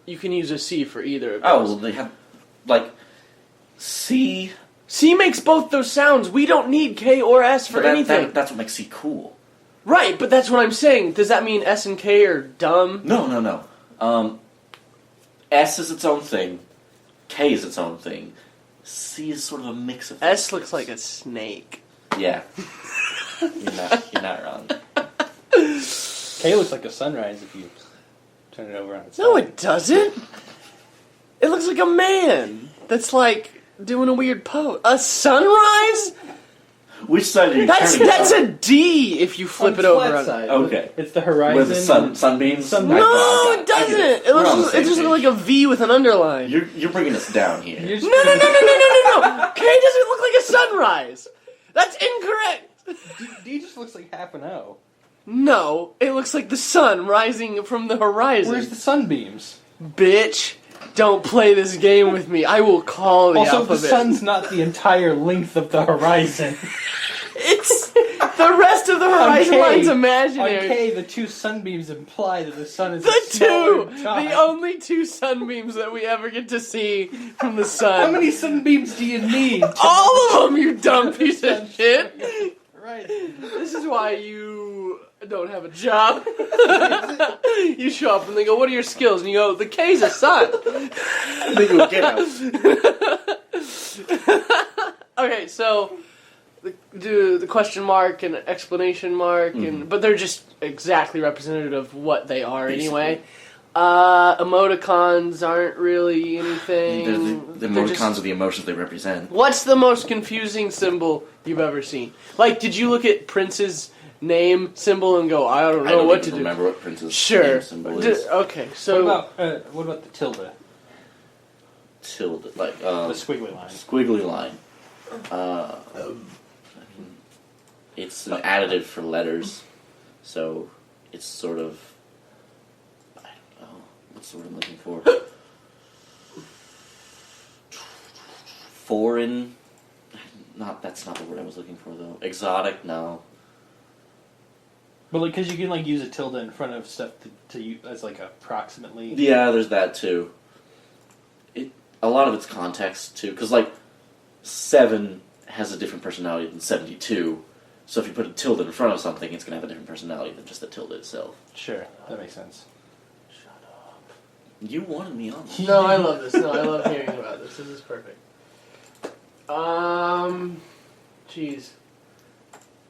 you can use a C for either of those. Oh, well, they have, like, C... C makes both those sounds. We don't need K or S for anything. That's what makes C cool. Right, but that's what I'm saying. Does that mean S and K are dumb? No. S is its own thing. K is its own thing. C is sort of a mix of things. S looks like a snake. Yeah. You're not wrong. K looks like a sunrise if you turn it over on its side. No, it doesn't. It looks like a man that's like doing a weird pose. A sunrise? Which side are you That's turning a D if you flip it over on side. Okay. It's the horizon. With the sunbeams? No, it doesn't. It just looks like a V with an underline. You're bringing us down here. No. K doesn't look like a sunrise. That's incorrect. D just looks like half an O. No, it looks like the sun rising from the horizon. Where's the sunbeams? Bitch, don't play this game with me. I will call the alphabet. Also, the sun's not the entire length of the horizon. It's the rest of the horizon line's imaginary. On K, the two sunbeams imply that the sun is the only two sunbeams that we ever get to see from the sun. How many sunbeams do you need? All of them, you dumb piece of shit. Right. This is why you don't have a job. You show up and they go, "What are your skills?" And you go, "The K's a sun." They go, "Get out." Okay, so do the question mark and exclamation mark, but they're just exactly representative of what they are anyway. Emoticons aren't really anything. The emoticons are the emotions they represent. What's the most confusing symbol you've ever seen? Like, did you look at Prince's name symbol and go, I don't know what to do? I don't remember what Prince's name symbol is. Okay, so... What about the tilde? Tilde, like... the squiggly line. Squiggly line. It's an additive for letters, so it's sort of... I don't know. What's the word I'm looking for? Foreign... That's not the word I was looking for, though. Exotic, no. But because you can use a tilde in front of stuff to use as approximately. Yeah, there's that too. A lot of it's context too, because 7 has a different personality than 72. So if you put a tilde in front of something, it's gonna have a different personality than just the tilde itself. Sure, that makes sense. Shut up. You wanted me on this. No, I love this. No, I love hearing about this. This is perfect. Jeez.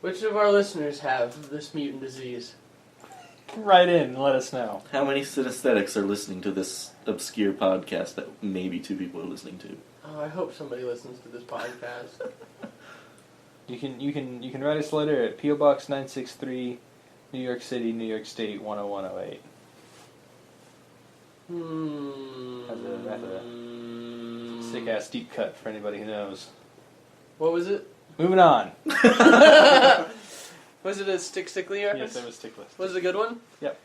Which of our listeners have this mutant disease? Write in and let us know. How many synesthetics are listening to this obscure podcast that maybe 2 people are listening to? Oh, I hope somebody listens to this podcast. You can write us a letter at P.O. Box 963, New York City, New York State 10108. That's a sick ass deep cut for anybody who knows. What was it? Moving on. Was it a stickly reference? Yes, it was stickless. Was it a good one? Yep.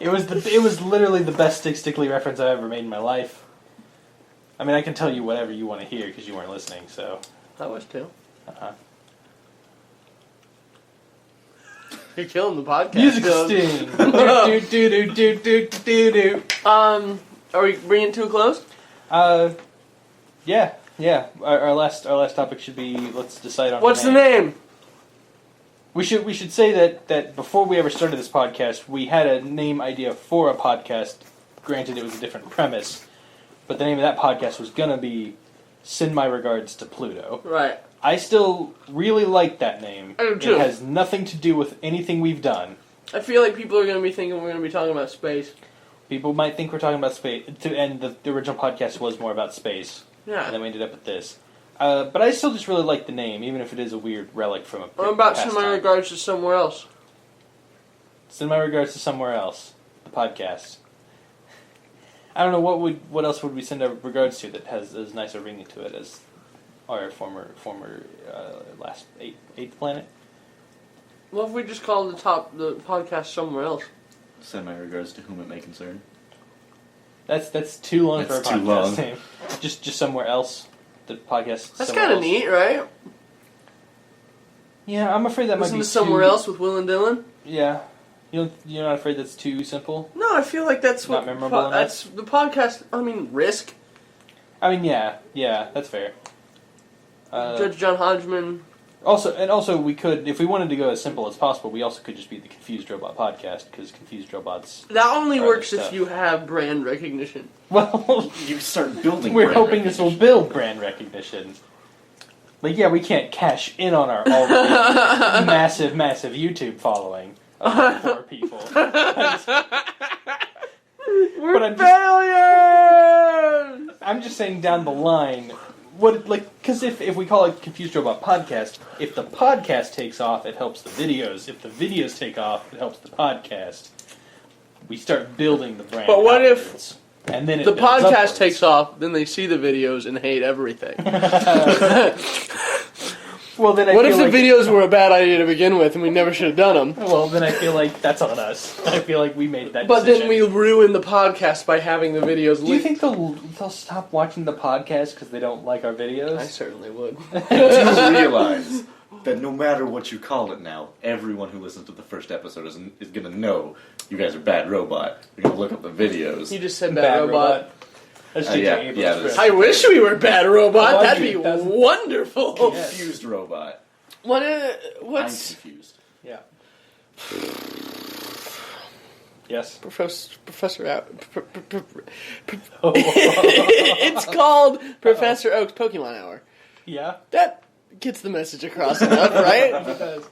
It was literally the best stickly reference I've ever made in my life. I mean, I can tell you whatever you want to hear because you weren't listening, so. I was too. Uh-huh. You're killing the podcast. Music sting. do. Are we bringing it to a close? Yeah. Our last topic should be, let's decide on What's the name? We should say that before we ever started this podcast, we had a name idea for a podcast. Granted, it was a different premise, but the name of that podcast was gonna be "Send My Regards to Pluto." Right. I still really like that name. I do too. It has nothing to do with anything we've done. I feel like people are gonna be thinking we're gonna be talking about space. People might think we're talking about space, and the original podcast was more about space. Yeah. And then we ended up with this. But I still just really like the name, even if it is a weird relic from a What about Send My Regards to Somewhere Else? Send My Regards to Somewhere Else, the podcast. I don't know, what else would we send our regards to that has as nice a ring to it as our former last eighth planet? What if we just called the podcast Somewhere Else? Send my regards to whom it may concern. That's too long for a too podcast long. name. Just Somewhere Else, the podcast. That's kind of neat, right? Yeah, I'm afraid that Listen might be to Somewhere Else with Will and Dylan. Yeah, you're not afraid that's too simple? No, I feel like that's not memorable enough? That's the podcast. I mean, Risk. I mean, yeah, that's fair. Judge John Hodgman. Also, we could, if we wanted to go as simple as possible, we also could just be the Confused Robot Podcast, because Confused Robots... That only works if you have brand recognition. Well... You start building We're hoping this will build brand recognition. Like, yeah, we can't cash in on our already massive YouTube following of 4 people. We're failures! I'm just saying down the line... Because if we call it Confused Robot Podcast, if the podcast takes off, it helps the videos. If the videos take off, it helps the podcast. We start building the brand. But what outwards, and then the podcast takes off, then they see the videos and hate everything? Well, then what if the videos were a bad idea to begin with and we never should have done them? Well, then I feel like that's on us. I feel like we made that But decision. then we ruin the podcast by having the videos Do you think they'll stop watching the podcast because they don't like our videos? I certainly would. Do you realize that no matter what you call it now, everyone who listens to the first episode is going to know you guys are Bad Robot. They're going to look up the videos. You just said Bad Robot. That's yeah, I wish we were Bad Robot. Oh, That'd be wonderful. Confused Robot. What's I'm confused. Yeah. Yes. Professor Oak. It's called Professor Oak's Pokemon Hour. Yeah. That gets the message across enough, right?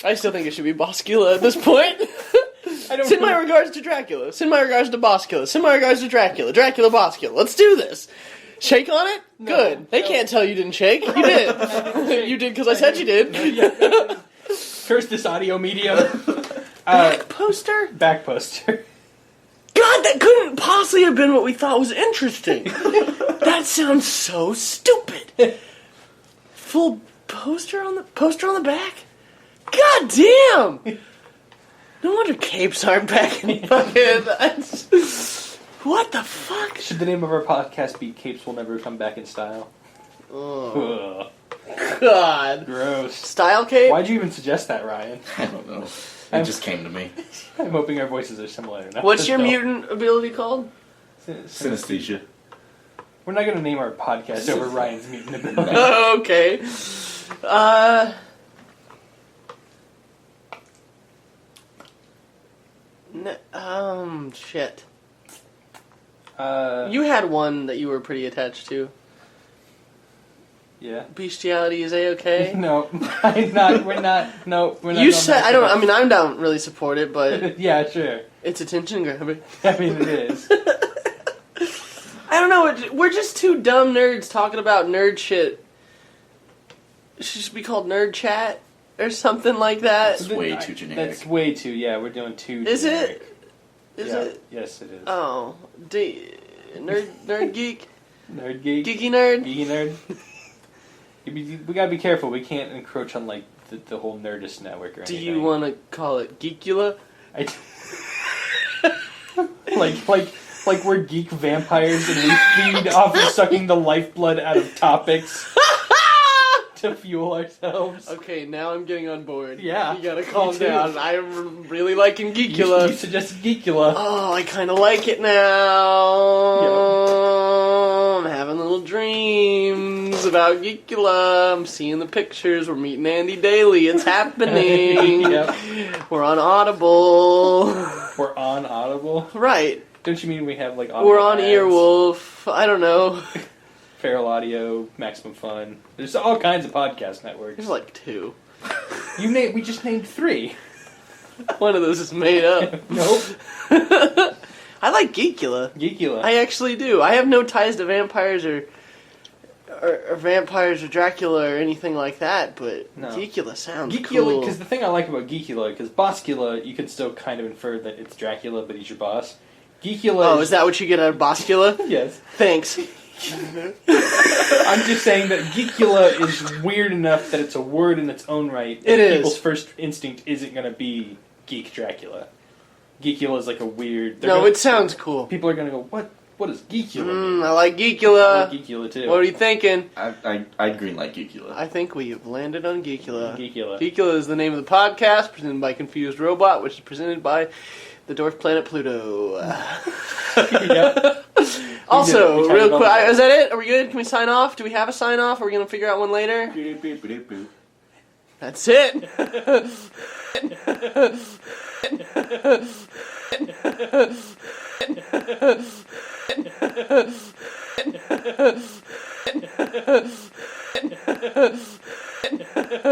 I still think it should be Boskula at this point. Send my regards to Dracula. Send my regards to Boskula. Send my regards to Dracula. Dracula Boskula. Let's do this. Shake on it? No, good. They can't tell you didn't shake. You did. You did because I said you did. Curse this audio medium. Back poster? Back poster. God, that couldn't possibly have been what we thought was interesting. That sounds so stupid. Full poster on the back? God damn! No wonder capes aren't back in fucking... What the fuck? Should the name of our podcast be Capes Will Never Come Back in Style? Oh. God. Gross. Style cape? Why'd you even suggest that, Ryan? I don't know. It just came to me. I'm hoping our voices are similar enough. What's your mutant ability called? Synesthesia. We're not going to name our podcast over Ryan's mutant ability. Okay. Shit. You had one that you were pretty attached to. Yeah. Bestiality is A-okay? No, we're not. You said, I don't really support it, but... Yeah, sure. It's attention grabbing. I mean, it is. I don't know, we're just two dumb nerds talking about nerd shit. It should be called Nerd Chat or something like that. That's way too generic. That's way too, we're doing too Is generic. it? Is it? Yes, it is. Oh. Nerd geek? Nerd geek? Geeky nerd? Geeky nerd? We gotta be careful, we can't encroach on, like, the whole Nerdist network or anything. Do you want to call it Geekula? Like we're geek vampires and we feed off of sucking the lifeblood out of topics to fuel ourselves. Okay, now I'm getting on board. Yeah. You gotta calm down. I'm really liking Geekula. You suggested Geekula. Oh, I kinda like it now. Yep. I'm having little dreams. news about Geekula. I'm seeing the pictures. We're meeting Andy daily. It's happening. Yep. We're on Audible. We're on Audible? Right. Don't you mean we have, like, Audible We're on ads? Earwolf. I don't know. Feral Audio, Maximum Fun. There's all kinds of podcast networks. There's like 2. We just named 3. One of those is made up. Nope. I like Geekula. Geekula. I actually do. I have no ties to vampires or vampires or Dracula or anything like that, but no. Geekula sounds cool. Because the thing I like about Geekula, because Boskula, you can still kind of infer that it's Dracula, but he's your boss. Geekula is that what you get out of Boskula? Yes. Thanks. I'm just saying that Geekula is weird enough that it's a word in its own right. It is. People's first instinct isn't going to be Geek Dracula. Geekula is like a weird... it sounds cool. People are going to go, what is Geekula mean? I like Geekula. I like Geekula too. What are you thinking? I'd greenlight Geekula. I think we have landed on Geekula. Geekula. Geekula is the name of the podcast, presented by Confused Robot, which is presented by the dwarf planet Pluto. Yep. Also, real quick, is that it? Are we good? Can we sign off? Do we have a sign off? Are we going to figure out one later? That's it.